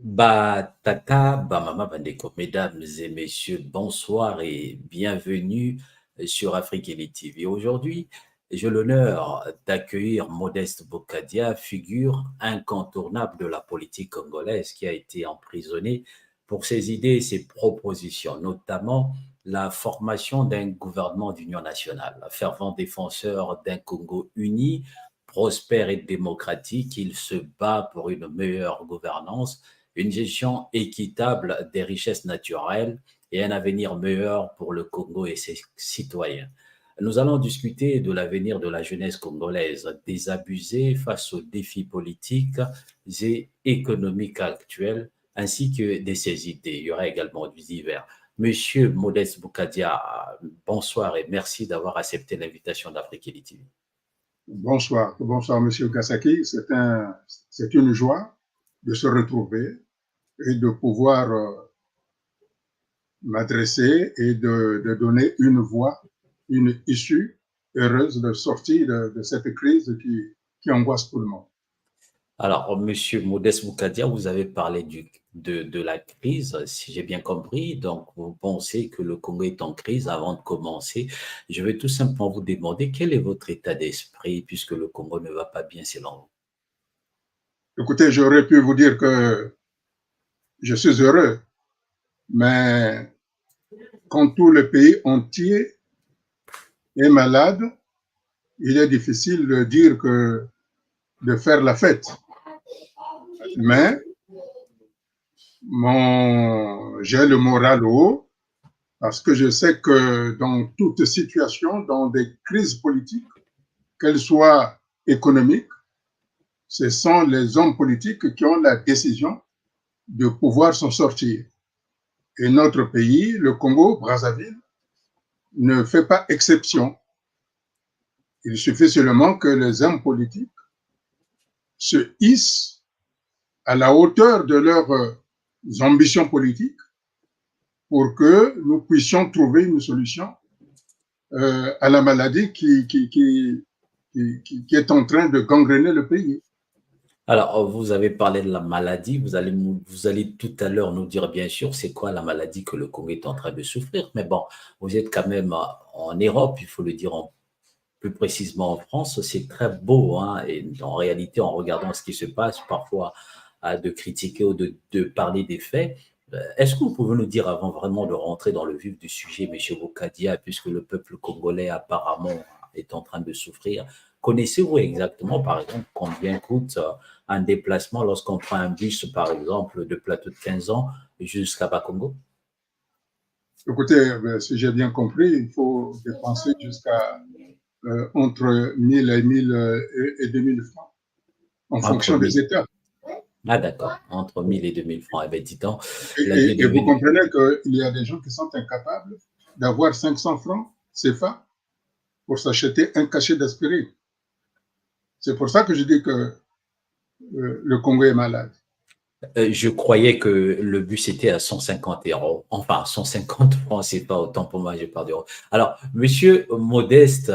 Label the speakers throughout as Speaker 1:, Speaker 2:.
Speaker 1: Tata, Mama Bandeko, mesdames et messieurs, bonsoir et bienvenue sur Afrique Elite TV. Aujourd'hui, j'ai l'honneur d'accueillir Modeste Bokadia, figure incontournable de la politique congolaise qui a été emprisonnée pour ses idées et ses propositions, notamment la formation d'un gouvernement d'union nationale. Fervent défenseur d'un Congo uni, prospère et démocratique, il se bat pour une meilleure gouvernance, une gestion équitable des richesses naturelles et un avenir meilleur pour le Congo et ses citoyens. Nous allons discuter de l'avenir de la jeunesse congolaise, désabusée face aux défis politiques et économiques actuels, ainsi que de ses idées. Il y aura également du divers. Monsieur Modeste Boukadia, bonsoir et merci d'avoir accepté l'invitation d'Afrique Elite TV.
Speaker 2: Bonsoir, bonsoir Monsieur Gasaki. C'est une joie de se retrouver et de pouvoir m'adresser et de donner une voix, une issue heureuse de sortie de cette crise qui angoisse tout le monde.
Speaker 1: Alors, Monsieur Modeste Boukadia, vous avez parlé de la crise, si j'ai bien compris. Donc, vous pensez que le Congo est en crise avant de commencer. Je vais tout simplement vous demander quel est votre état d'esprit puisque le Congo ne va pas bien selon vous.
Speaker 2: Écoutez, j'aurais pu vous dire que je suis heureux, mais quand tout le pays entier est malade, il est difficile de dire que de faire la fête. Mais j'ai le moral haut parce que je sais que dans toute situation, dans des crises politiques, qu'elles soient économiques, ce sont les hommes politiques qui ont la décision de pouvoir s'en sortir. Et notre pays, le Congo, Brazzaville, ne fait pas exception. Il suffit seulement que les hommes politiques se hissent à la hauteur de leurs ambitions politiques pour que nous puissions trouver une solution à la maladie qui est en train de gangréner le pays.
Speaker 1: Alors, vous avez parlé de la maladie, vous allez tout à l'heure nous dire bien sûr c'est quoi la maladie que le Congo est en train de souffrir, mais bon, vous êtes quand même en Europe, il faut le dire plus précisément en France, c'est très beau, hein, et en réalité, en regardant ce qui se passe, parfois de critiquer ou de parler des faits. Est-ce que vous pouvez nous dire, avant vraiment de rentrer dans le vif du sujet, M. Bokadia, puisque le peuple congolais apparemment est en train de souffrir, connaissez-vous exactement, par exemple, combien coûte un déplacement lorsqu'on prend un bus, par exemple, de plateau de 15 ans jusqu'à Bakongo?
Speaker 2: Écoutez, si j'ai bien compris, il faut dépenser jusqu'à entre 1000 et 2000 francs en
Speaker 1: Entre
Speaker 2: fonction des
Speaker 1: 1000.
Speaker 2: États.
Speaker 1: Ah d'accord, entre 1000 et 2000 francs. Eh bien, dis donc, la vie
Speaker 2: Et
Speaker 1: de
Speaker 2: vous
Speaker 1: vie.
Speaker 2: comprenez qu'il y a des gens qui sont incapables d'avoir 500 francs CFA pour s'acheter un cachet d'aspirine. C'est pour ça que je dis que le Congo est malade.
Speaker 1: Je croyais que le bus était à 150 euros. Enfin, 150 francs, c'est pas autant pour moi, j'ai pas d'euros. Alors, monsieur Modeste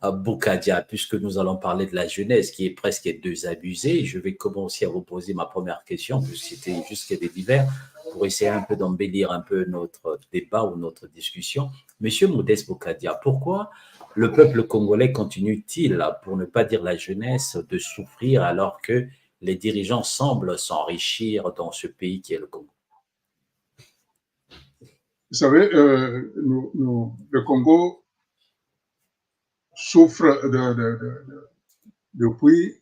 Speaker 1: Boukadia, puisque nous allons parler de la jeunesse qui est presque désabusée, je vais commencer à vous poser ma première question, puisque c'était juste des divers, pour essayer un peu d'embellir un peu notre débat ou notre discussion. Monsieur Modeste Boukadia, pourquoi le peuple congolais continue-t-il, pour ne pas dire la jeunesse, de souffrir alors que les dirigeants semblent s'enrichir dans ce pays qui est le Congo?
Speaker 2: Vous savez, le Congo souffre depuis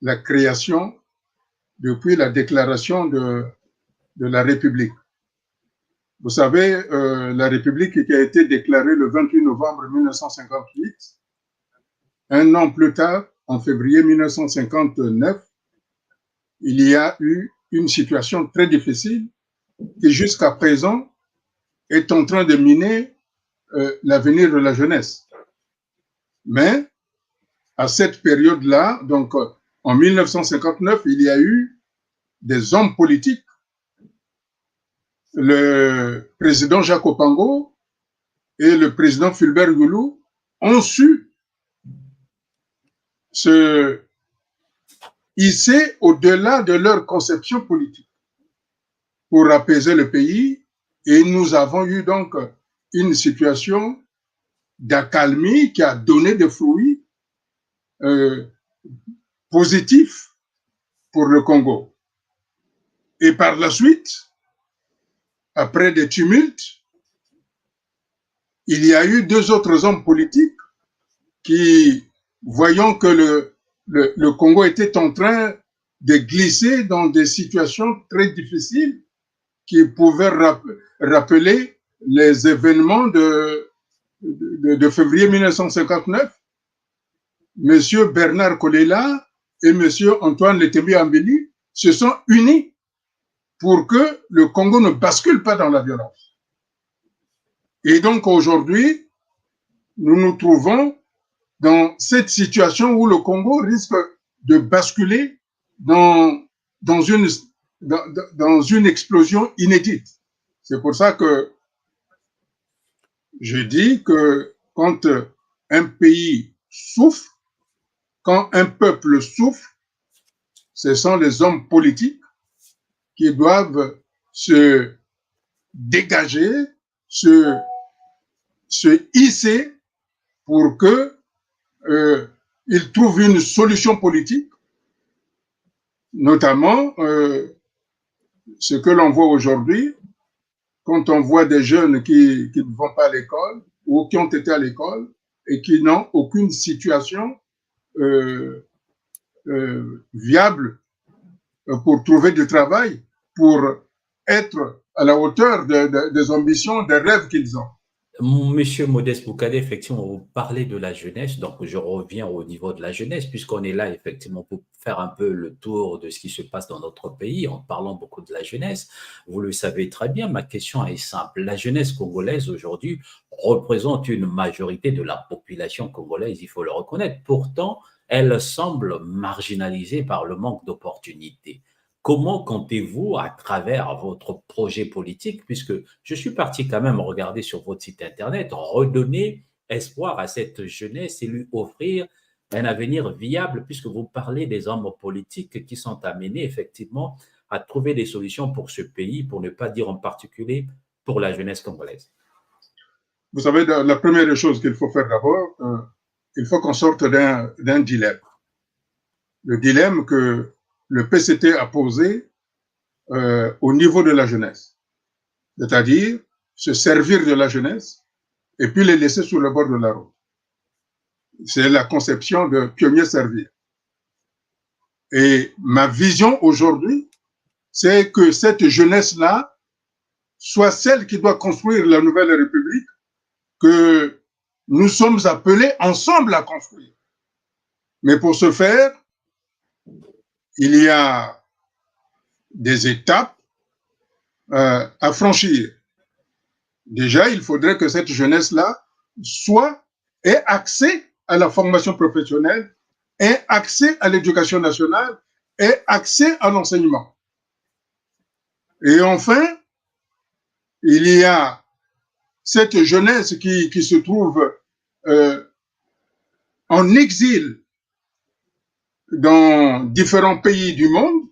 Speaker 2: la création, depuis la déclaration de la République. Vous savez, la République qui a été déclarée le 28 novembre 1958, un an plus tard, en février 1959, il y a eu une situation très difficile qui jusqu'à présent est en train de miner l'avenir de la jeunesse. Mais à cette période-là, donc en 1959, il y a eu des hommes politiques. Le président Jacques Opango et le président Fulbert Goulou ont su se hisser au-delà de leur conception politique. pour apaiser le pays et nous avons eu donc une situation d'accalmie qui a donné des fruits positifs pour le Congo. Et par la suite, après des tumultes, il y a eu deux autres hommes politiques qui, voyant que le Congo était en train de glisser dans des situations très difficiles qui pouvaient rappeler les événements de février 1959, M. Bernard Kolela et M. Antoine Letembi Ambeli se sont unis pour que le Congo ne bascule pas dans la violence. Et donc aujourd'hui, nous nous trouvons dans cette situation où le Congo risque de basculer dans une explosion inédite. C'est pour ça que je dis que quand un pays souffre, quand un peuple souffre, ce sont les hommes politiques qui doivent se dégager, se hisser pour que ils trouvent une solution politique, notamment ce que l'on voit aujourd'hui, quand on voit des jeunes qui ne vont pas à l'école ou qui ont été à l'école et qui n'ont aucune situation viable pour trouver du travail, pour être à la hauteur des ambitions, des rêves qu'ils ont.
Speaker 1: Monsieur Modeste Boukadé, effectivement, vous parlez de la jeunesse, donc je reviens au niveau de la jeunesse, puisqu'on est là effectivement pour faire un peu le tour de ce qui se passe dans notre pays, en parlant beaucoup de la jeunesse. Vous le savez très bien, ma question est simple. La jeunesse congolaise aujourd'hui représente une majorité de la population congolaise, il faut le reconnaître. Pourtant, elle semble marginalisée par le manque d'opportunités. Comment comptez-vous, à travers votre projet politique, puisque je suis parti quand même regarder sur votre site internet, redonner espoir à cette jeunesse et lui offrir un avenir viable, puisque vous parlez des hommes politiques qui sont amenés effectivement à trouver des solutions pour ce pays, pour ne pas dire en particulier pour la jeunesse congolaise?
Speaker 2: Vous savez, la première chose qu'il faut faire d'abord, il faut qu'on sorte d'un dilemme. Le dilemme que le PCT a posé au niveau de la jeunesse, c'est-à-dire se servir de la jeunesse et puis les laisser sur le bord de la route. C'est la conception de pionnier servir. Et ma vision aujourd'hui, c'est que cette jeunesse-là soit celle qui doit construire la nouvelle République que nous sommes appelés ensemble à construire. Mais pour ce faire, il y a des étapes à franchir. Déjà, il faudrait que cette jeunesse-là ait accès à la formation professionnelle, ait accès à l'éducation nationale, ait accès à l'enseignement. Et enfin, il y a cette jeunesse qui se trouve en exil dans différents pays du monde,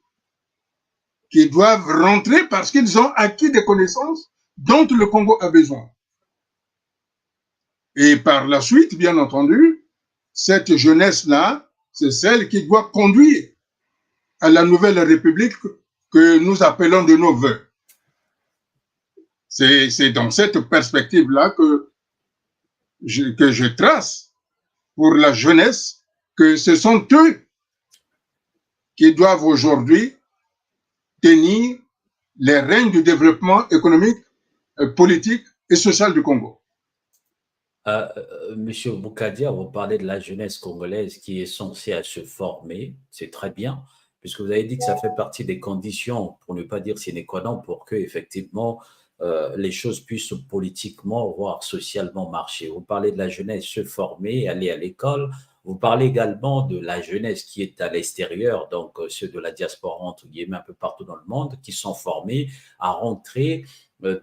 Speaker 2: qui doivent rentrer parce qu'ils ont acquis des connaissances dont le Congo a besoin. Et par la suite, bien entendu, cette jeunesse-là, c'est celle qui doit conduire à la nouvelle République que nous appelons de nos voeux. C'est dans cette perspective-là que je trace pour la jeunesse que ce sont eux qui doivent aujourd'hui tenir les rênes du développement économique, politique et social du Congo.
Speaker 1: Monsieur Boukadia, vous parlez de la jeunesse congolaise qui est censée à se former, c'est très bien, puisque vous avez dit que ça fait partie des conditions, pour ne pas dire sine qua non, pour que effectivement les choses puissent politiquement, voire socialement marcher. Vous parlez de la jeunesse se former, aller à l'école. Vous parlez également de la jeunesse qui est à l'extérieur, donc ceux de la diaspora, entre guillemets, un peu partout dans le monde, qui sont formés à rentrer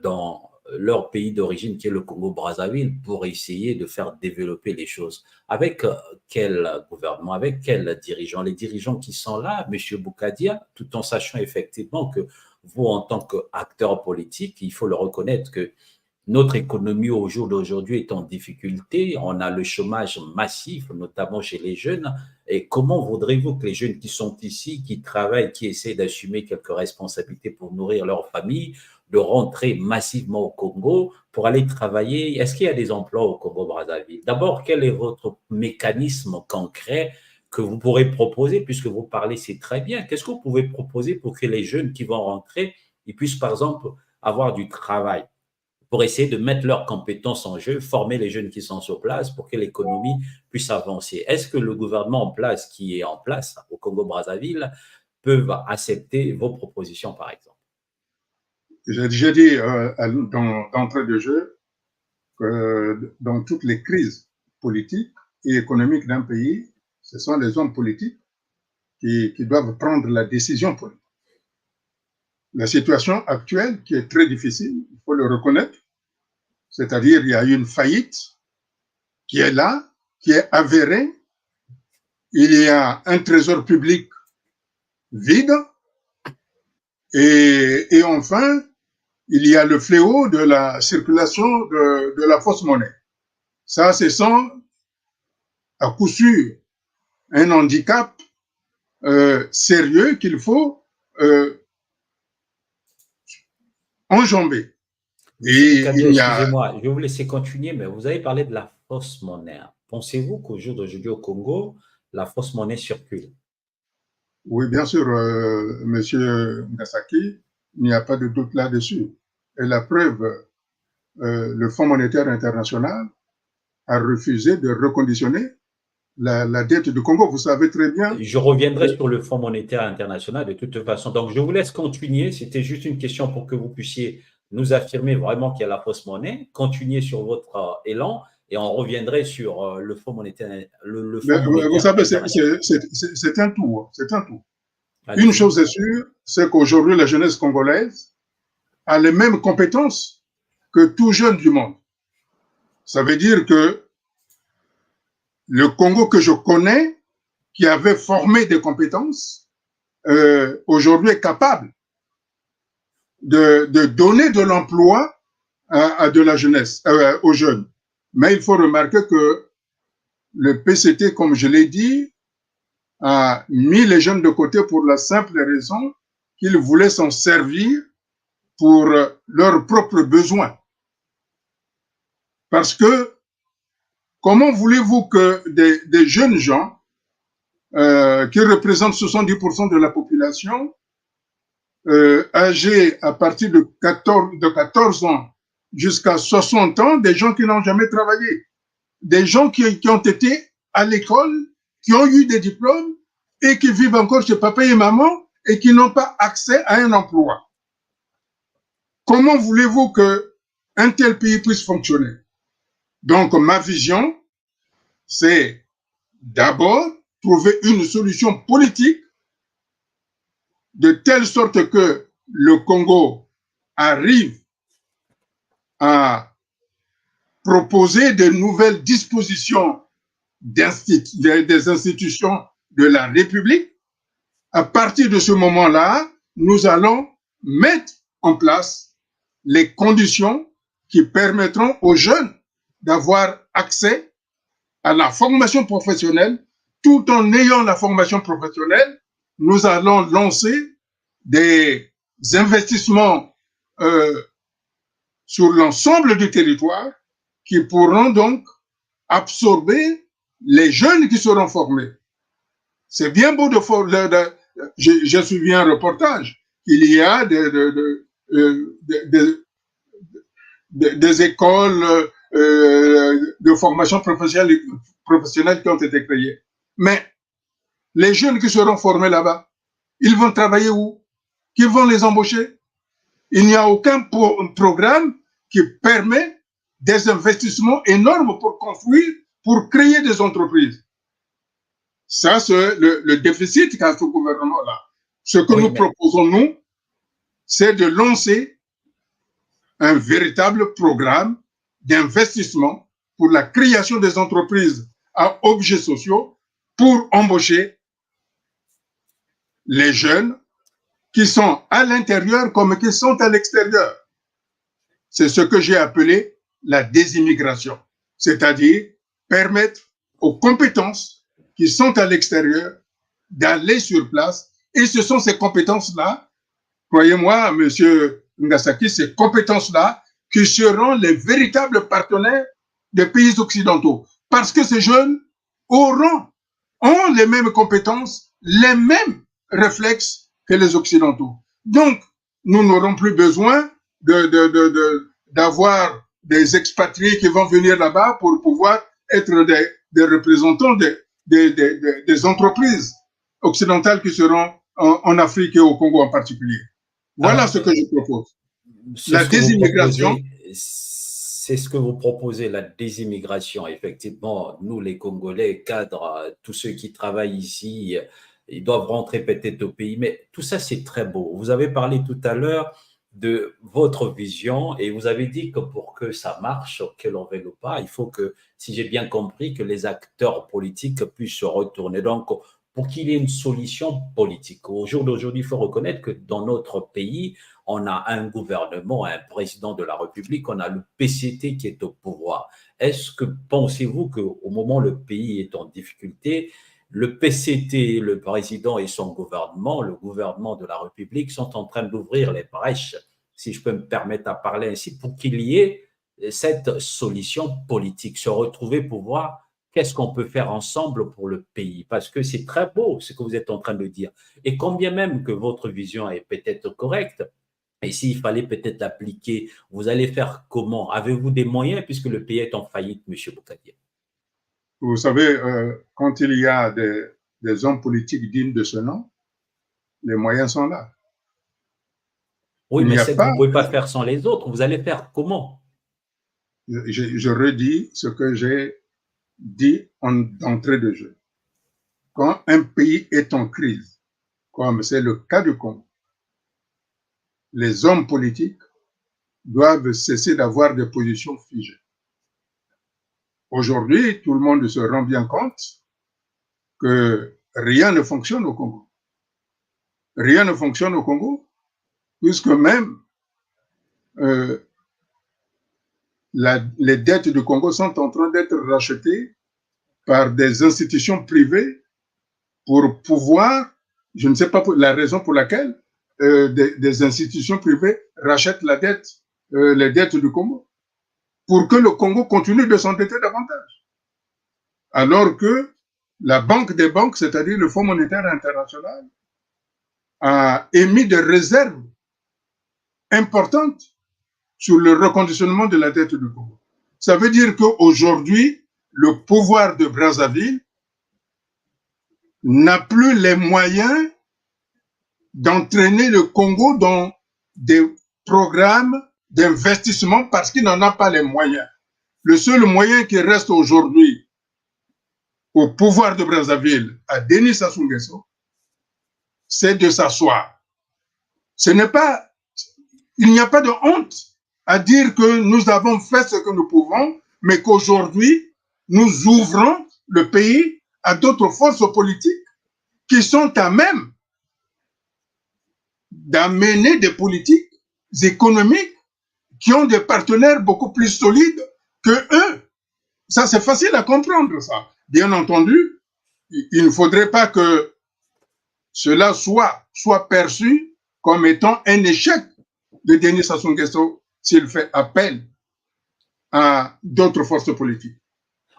Speaker 1: dans leur pays d'origine, qui est le Congo-Brazzaville, pour essayer de faire développer les choses. Avec quel gouvernement, avec quels dirigeants? Les dirigeants qui sont là, M. Boukadia, tout en sachant effectivement que vous, en tant qu'acteur politique, il faut le reconnaître que notre économie au jour d'aujourd'hui est en difficulté. On a le chômage massif, notamment chez les jeunes. Et comment voudrez-vous que les jeunes qui sont ici, qui travaillent, qui essaient d'assumer quelques responsabilités pour nourrir leur famille, de rentrer massivement au Congo pour aller travailler? Est-ce qu'il y a des emplois au Congo-Brazzaville? D'abord, quel est votre mécanisme concret que vous pourrez proposer, puisque vous parlez, c'est très bien. Qu'est-ce que vous pouvez proposer pour que les jeunes qui vont rentrer, ils puissent, par exemple, avoir du travail, pour essayer de mettre leurs compétences en jeu, former les jeunes qui sont sur place pour que l'économie puisse avancer? Est-ce que le gouvernement en place, qui est en place au Congo-Brazzaville, peut accepter vos propositions, par exemple?
Speaker 2: J'ai déjà dit d'entrée de jeu que dans toutes les crises politiques et économiques d'un pays, ce sont les hommes politiques qui doivent prendre la décision politique. La situation actuelle, qui est très difficile, il faut le reconnaître, c'est-à-dire il y a une faillite qui est là, qui est avérée. Il y a un trésor public vide. Et enfin, il y a le fléau de la circulation de la fausse monnaie. Ça, ce sont à coup sûr un handicap sérieux qu'il faut enjamber.
Speaker 1: Monsieur Kadia, excusez-moi, je vais vous laisser continuer, mais vous avez parlé de la fausse monnaie. Pensez-vous qu'au jour d'aujourd'hui au Congo, la fausse monnaie circule?
Speaker 2: Oui, bien sûr, Monsieur Ngasaki, il n'y a pas de doute là-dessus. Et la preuve, le Fonds monétaire international a refusé de reconditionner la dette du Congo. Vous savez très bien.
Speaker 1: Je reviendrai sur le Fonds monétaire international de toute façon. Donc, je vous laisse continuer. C'était juste une question pour que vous puissiez nous affirmer vraiment qu'il y a la fausse monnaie. Continuez sur votre élan et on reviendrait sur le Fonds monétaire, le Fonds monétaire
Speaker 2: vous savez,
Speaker 1: international.
Speaker 2: c'est un tout. C'est un tout. Une
Speaker 1: Allez-y.
Speaker 2: chose est sûre, c'est qu'aujourd'hui, la jeunesse congolaise a les mêmes compétences que tout jeune du monde. Ça veut dire que le Congo que je connais, qui avait formé des compétences, aujourd'hui est capable de donner de l'emploi à de la jeunesse, aux jeunes. Mais il faut remarquer que le PCT, comme je l'ai dit, a mis les jeunes de côté pour la simple raison qu'ils voulaient s'en servir pour leurs propres besoins. Parce que comment voulez-vous que des jeunes gens qui représentent 70% de la population, âgés à partir de 14 ans jusqu'à 60 ans, des gens qui n'ont jamais travaillé, des gens qui ont été à l'école, qui ont eu des diplômes et qui vivent encore chez papa et maman et qui n'ont pas accès à un emploi. Comment voulez-vous qu'un tel pays puisse fonctionner? Donc, ma vision, c'est d'abord trouver une solution politique de telle sorte que le Congo arrive à proposer de nouvelles dispositions des institutions de la République. À partir de ce moment-là, nous allons mettre en place les conditions qui permettront aux jeunes d'avoir accès à la formation professionnelle. Tout en ayant la formation professionnelle, nous allons lancer des investissements sur l'ensemble du territoire qui pourront donc absorber les jeunes qui seront formés. C'est bien beau j'ai suivi un reportage. Il y a des écoles de formation professionnelle qui ont été créées. Mais les jeunes qui seront formés là-bas, ils vont travailler où? Qui vont les embaucher? Il n'y a aucun programme qui permet des investissements énormes pour construire, pour créer des entreprises. Ça, c'est le déficit qu'a ce gouvernement-là. Ce que nous proposons, nous, c'est de lancer un véritable programme d'investissement pour la création des entreprises à objets sociaux pour embaucher les jeunes qui sont à l'intérieur comme qui sont à l'extérieur. C'est ce que j'ai appelé la désimmigration, c'est-à-dire permettre aux compétences qui sont à l'extérieur d'aller sur place. Et ce sont ces compétences-là, croyez-moi, monsieur Ngasaki, ces compétences-là qui seront les véritables partenaires des pays occidentaux. Parce que ces jeunes ont les mêmes compétences, les mêmes réflexes que les occidentaux. Donc, nous n'aurons plus besoin d'avoir des expatriés qui vont venir là-bas pour pouvoir être des représentants des entreprises occidentales qui seront en Afrique et au Congo en particulier. Voilà ce que je propose. La désimmigration.
Speaker 1: C'est ce que vous proposez, la désimmigration. Effectivement, nous, les Congolais, cadres, tous ceux qui travaillent ici, ils doivent rentrer peut-être au pays. Mais tout ça, c'est très beau. Vous avez parlé tout à l'heure de votre vision et vous avez dit que pour que ça marche, que l'on veuille ou pas, il faut que, si j'ai bien compris, que les acteurs politiques puissent se retourner. Donc, pour qu'il y ait une solution politique. Au jour d'aujourd'hui, il faut reconnaître que dans notre pays, on a un gouvernement, un président de la République, on a le PCT qui est au pouvoir. Est-ce que pensez-vous qu'au moment où le pays est en difficulté, le PCT, le président et son gouvernement, le gouvernement de la République, sont en train d'ouvrir les brèches, si je peux me permettre à parler ainsi, pour qu'il y ait cette solution politique, se retrouver pour voir qu'est-ce qu'on peut faire ensemble pour le pays? Parce que c'est très beau ce que vous êtes en train de dire. Et combien même que votre vision est peut-être correcte, et s'il fallait peut-être l'appliquer, vous allez faire comment? Avez-vous des moyens puisque le pays est en faillite, M. Boukadia?
Speaker 2: Vous savez, quand il y a des hommes politiques dignes de ce nom, les moyens sont là.
Speaker 1: Oui, mais c'est que vous ne pouvez pas faire sans les autres. Vous allez faire comment?
Speaker 2: Je redis ce que j'ai dit d'entrée de jeu. Quand un pays est en crise, comme c'est le cas du Congo, les hommes politiques doivent cesser d'avoir des positions figées. Aujourd'hui, tout le monde se rend bien compte que rien ne fonctionne au Congo. Rien ne fonctionne au Congo, puisque même les dettes du Congo sont en train d'être rachetées par des institutions privées pour pouvoir, je ne sais pas la raison pour laquelle, des institutions privées rachètent les dettes du Congo, pour que le Congo continue de s'endetter davantage. Alors que la Banque des banques, c'est-à-dire le Fonds monétaire international, a émis des réserves importantes sur le reconditionnement de la dette du Congo. Ça veut dire qu'aujourd'hui, le pouvoir de Brazzaville n'a plus les moyens d'entraîner le Congo dans des programmes d'investissement parce qu'il n'en a pas les moyens. Le seul moyen qui reste aujourd'hui au pouvoir de Brazzaville, à Denis Sassou Nguesso, c'est de s'asseoir. Il n'y a pas de honte à dire que nous avons fait ce que nous pouvons, mais qu'aujourd'hui, nous ouvrons le pays à d'autres forces politiques qui sont à même d'amener des politiques économiques qui ont des partenaires beaucoup plus solides que eux. Ça, c'est facile à comprendre, ça. Bien entendu, il ne faudrait pas que cela soit perçu comme étant un échec de Denis Sassou Nguesso s'il fait appel à d'autres forces politiques.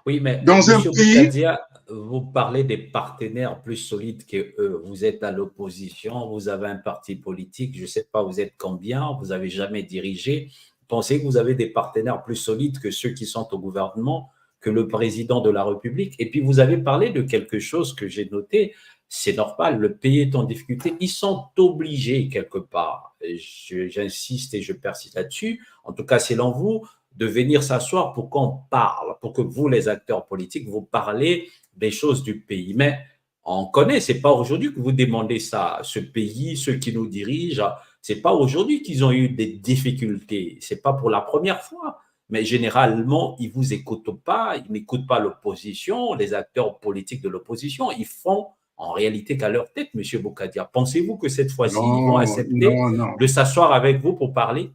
Speaker 1: Oui, mais
Speaker 2: dans un pays,
Speaker 1: Boukadia, vous parlez des partenaires plus solides que eux. Vous êtes à l'opposition, vous avez un parti politique, je ne sais pas, vous êtes combien, vous n'avez jamais dirigé. Pensez que vous avez des partenaires plus solides que ceux qui sont au gouvernement, que le président de la République. Et puis, vous avez parlé de quelque chose que j'ai noté. C'est normal, le pays est en difficulté. Ils sont obligés, quelque part, j'insiste et je persiste là-dessus, en tout cas selon vous, de venir s'asseoir pour qu'on parle, pour que vous, les acteurs politiques, vous parlez des choses du pays. Mais on connaît, c'est pas aujourd'hui que vous demandez ça. Ce pays, ceux qui nous dirigent, c'est pas aujourd'hui qu'ils ont eu des difficultés. C'est pas pour la première fois. Mais généralement, ils vous écoutent pas, ils n'écoutent pas l'opposition, les acteurs politiques de l'opposition. Ils font en réalité qu'à leur tête, M. Boukadia. Pensez-vous que cette fois-ci, ils vont
Speaker 2: Non,
Speaker 1: accepter
Speaker 2: non, non.
Speaker 1: de s'asseoir avec vous pour parler?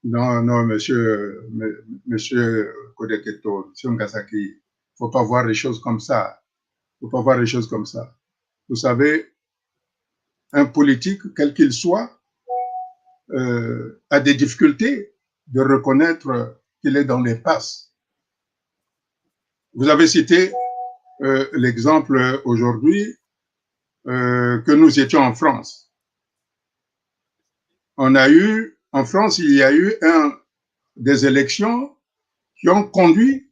Speaker 2: Non, non, monsieur Kodeketo, monsieur Ngasaki, il ne faut pas voir les choses comme ça. Il ne faut pas voir les choses comme ça. Vous savez, un politique, quel qu'il soit, a des difficultés de reconnaître qu'il est dans l'impasse. Vous avez cité l'exemple aujourd'hui que nous étions en France. En France, il y a eu des élections qui ont conduit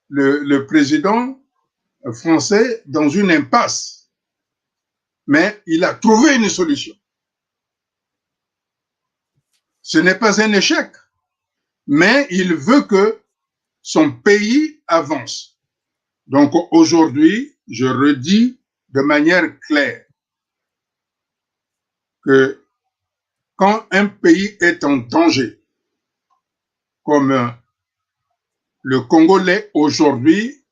Speaker 2: le président français dans une impasse. Mais il a trouvé une solution. Ce n'est pas un échec, mais il veut que son pays avance. Donc aujourd'hui, je redis de manière claire que quand un pays est en danger, comme le Congo l'est aujourd'hui,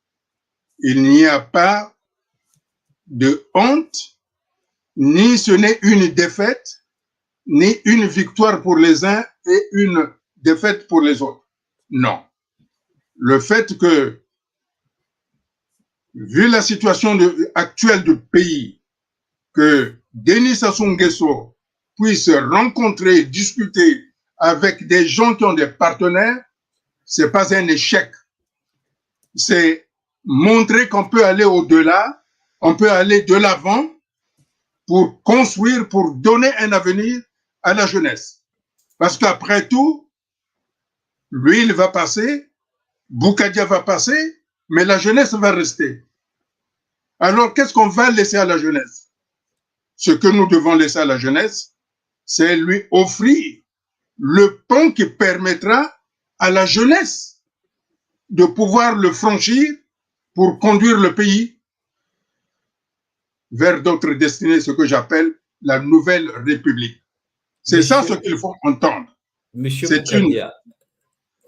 Speaker 2: il n'y a pas de honte, ni ce n'est une défaite, ni une victoire pour les uns et une défaite pour les autres. Non. Le fait que, vu la situation actuelle du pays, que Denis Sassou Nguesso puisse rencontrer, discuter avec des gens qui ont des partenaires, c'est pas un échec. C'est montrer qu'on peut aller au-delà, on peut aller de l'avant pour construire, pour donner un avenir à la jeunesse. Parce qu'après tout, lui, il va passer, Boukadia va passer, mais la jeunesse va rester. Alors, qu'est-ce qu'on va laisser à la jeunesse? Ce que nous devons laisser à la jeunesse, c'est lui offrir le pont qui permettra à la jeunesse de pouvoir le franchir pour conduire le pays vers d'autres destinées, ce que j'appelle la nouvelle République. C'est ça ce qu'il faut entendre.
Speaker 1: Monsieur
Speaker 2: C'est une...
Speaker 1: Boukadia,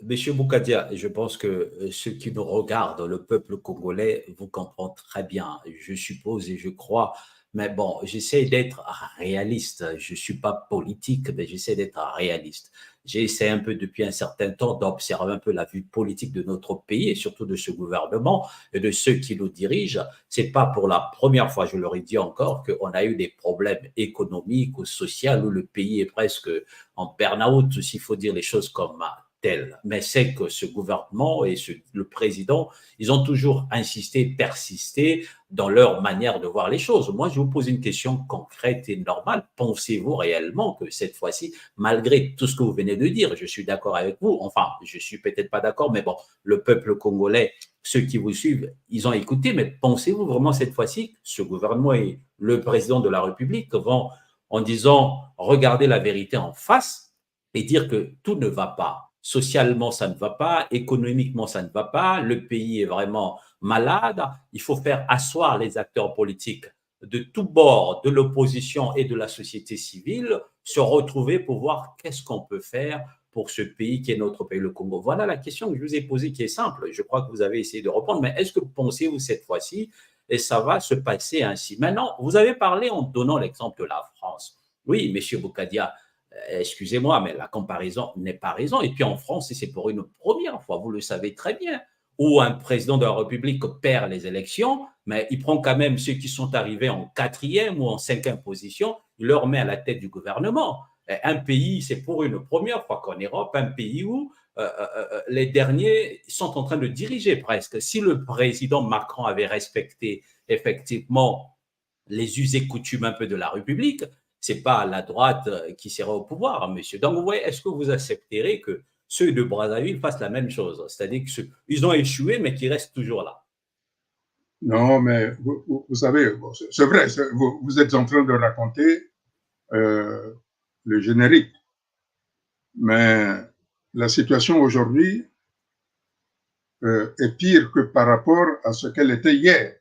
Speaker 1: Monsieur Boukadia, je pense que ceux qui nous regardent, le peuple congolais, vous comprend très bien, je suppose et je crois. Mais bon, j'essaie d'être réaliste. Je ne suis pas politique, mais j'essaie d'être réaliste. J'essaie un peu depuis un certain temps d'observer un peu la vue politique de notre pays et surtout de ce gouvernement et de ceux qui nous dirigent. C'est pas pour la première fois, je leur ai dit encore, qu'on a eu des problèmes économiques ou sociaux où le pays est presque en burn-out, s'il faut dire les choses comme tel. Mais c'est que ce gouvernement et le président, ils ont toujours insisté, persisté dans leur manière de voir les choses. Moi, je vous pose une question concrète et normale. Pensez-vous réellement que cette fois-ci, malgré tout ce que vous venez de dire, je suis d'accord avec vous, enfin, je suis peut-être pas d'accord, mais bon, le peuple congolais, ceux qui vous suivent, ils ont écouté, mais pensez-vous vraiment cette fois-ci, ce gouvernement et le président de la République vont, en disant, regardez la vérité en face et dire que tout ne va pas. Socialement, ça ne va pas. Économiquement, ça ne va pas. Le pays est vraiment malade. Il faut faire asseoir les acteurs politiques de tous bords, de l'opposition et de la société civile, se retrouver pour voir qu'est-ce qu'on peut faire pour ce pays qui est notre pays, le Congo. Voilà la question que je vous ai posée qui est simple. Je crois que vous avez essayé de répondre, mais est-ce que pensez-vous cette fois-ci et ça va se passer ainsi? Maintenant, vous avez parlé en donnant l'exemple de la France. Oui, monsieur Boukadia, excusez-moi, mais la comparaison n'est pas raison. Et puis en France, c'est pour une première fois, vous le savez très bien, où un président de la République perd les élections, mais il prend quand même ceux qui sont arrivés en quatrième ou en cinquième position, il leur met à la tête du gouvernement. Un pays, c'est pour une première fois qu'en Europe, un pays où les derniers sont en train de diriger presque. Si le président Macron avait respecté effectivement les us et coutumes un peu de la République, c'est pas la droite qui sera au pouvoir, monsieur. Donc, vous voyez, est-ce que vous accepterez que ceux de Brazzaville fassent la même chose? C'est-à-dire qu'ils ont échoué, mais qu'ils restent toujours là.
Speaker 2: Non, mais vous savez, c'est vrai, vous êtes en train de raconter le générique. Mais la situation aujourd'hui est pire que par rapport à ce qu'elle était hier.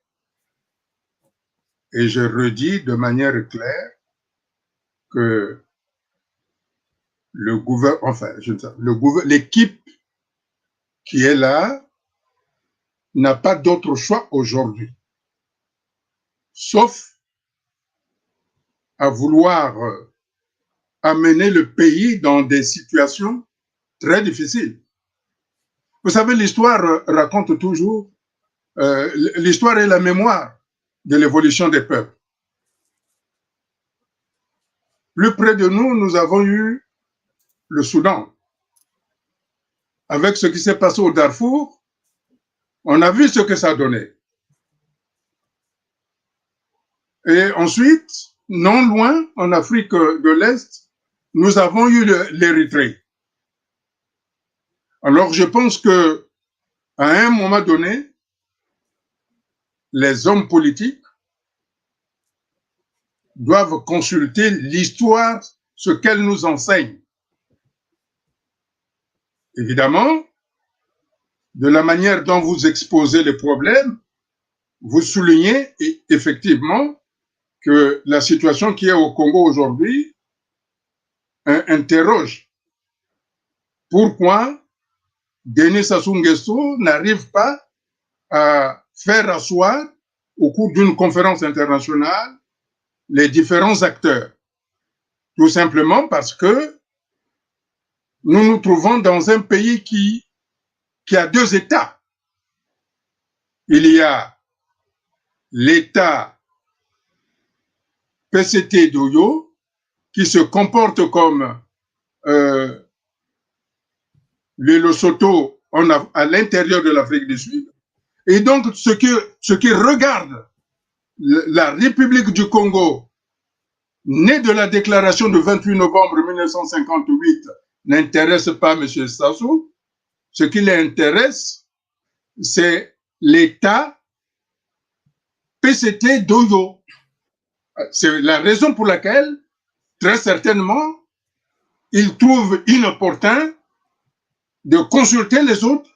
Speaker 2: Et je redis de manière claire que l'équipe qui est là n'a pas d'autre choix aujourd'hui, sauf à vouloir amener le pays dans des situations très difficiles. Vous savez, l'histoire raconte toujours, l'histoire est la mémoire de l'évolution des peuples. Plus près de nous, nous avons eu le Soudan. Avec ce qui s'est passé au Darfour, on a vu ce que ça donnait. Et ensuite, non loin, en Afrique de l'Est, nous avons eu l'Érythrée. Alors, je pense que à un moment donné, les hommes politiques doivent consulter l'histoire, ce qu'elle nous enseigne. Évidemment, de la manière dont vous exposez les problèmes, vous soulignez effectivement que la situation qui est au Congo aujourd'hui interroge. Pourquoi Denis Sassou Nguesso n'arrive pas à faire asseoir au cours d'une conférence internationale les différents acteurs? Tout simplement parce que nous nous trouvons dans un pays qui a deux États. Il y a l'État PCT d'Oyo qui se comporte comme le Lesotho à l'intérieur de l'Afrique du Sud. Et donc, ce qui regarde la République du Congo, née de la déclaration du 28 novembre 1958, n'intéresse pas M. Sassou. Ce qui l'intéresse, c'est l'État PCT d'Oyo. C'est la raison pour laquelle, très certainement, il trouve inopportun de consulter les autres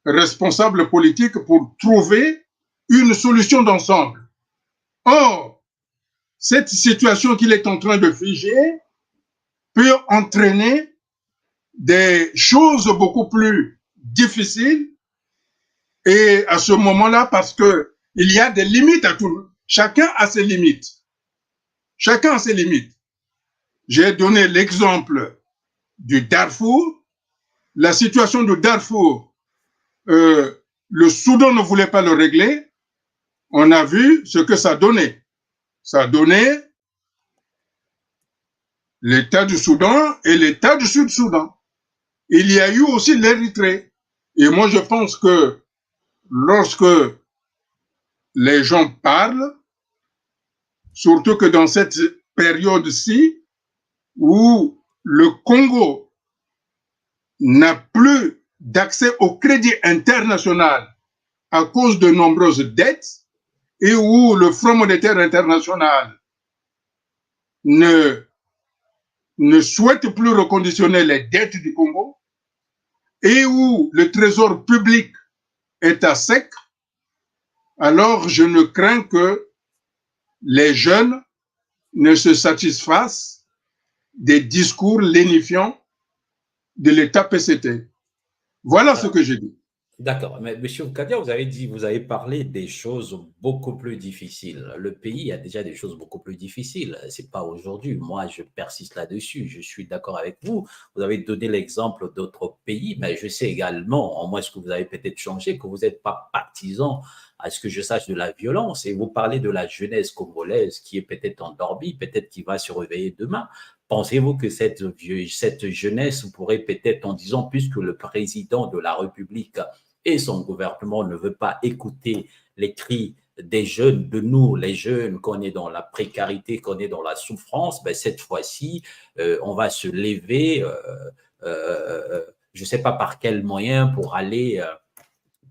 Speaker 2: responsables politiques pour trouver une solution d'ensemble. Or, cette situation qu'il est en train de figer peut entraîner des choses beaucoup plus difficiles. Et à ce moment-là, parce que il y a des limites à tout. Chacun a ses limites. Chacun a ses limites. J'ai donné l'exemple du Darfour. La situation du Darfour, le Soudan ne voulait pas le régler. On a vu ce que ça donnait. Ça donnait l'État du Soudan et l'État du Sud-Soudan. Il y a eu aussi l'Érythrée. Et moi, je pense que lorsque les gens parlent, surtout que dans cette période-ci, où le Congo n'a plus d'accès au crédit international à cause de nombreuses dettes et où le Fonds monétaire international ne souhaite plus reconditionner les dettes du Congo et où le trésor public est à sec, alors je ne crains que les jeunes ne se satisfassent des discours lénifiants de l'État PCT. Voilà ce que j'ai dit.
Speaker 1: D'accord, mais Monsieur Kadia, vous avez parlé des choses beaucoup plus difficiles. Le pays a déjà des choses beaucoup plus difficiles. C'est pas aujourd'hui. Moi, je persiste là-dessus. Je suis d'accord avec vous. Vous avez donné l'exemple d'autres pays, mais je sais également, en moins ce que vous avez peut-être changé, que vous n'êtes pas partisan, à ce que je sache, de la violence. Et vous parlez de la jeunesse congolaise qui est peut-être endormie, peut-être qui va se réveiller demain. Pensez-vous que cette jeunesse pourrait peut-être, en disant, puisque le président de la République et son gouvernement ne veut pas écouter les cris des jeunes, de nous, les jeunes, qu'on est dans la précarité, qu'on est dans la souffrance, ben cette fois-ci, on va se lever, je ne sais pas par quel moyen, pour aller,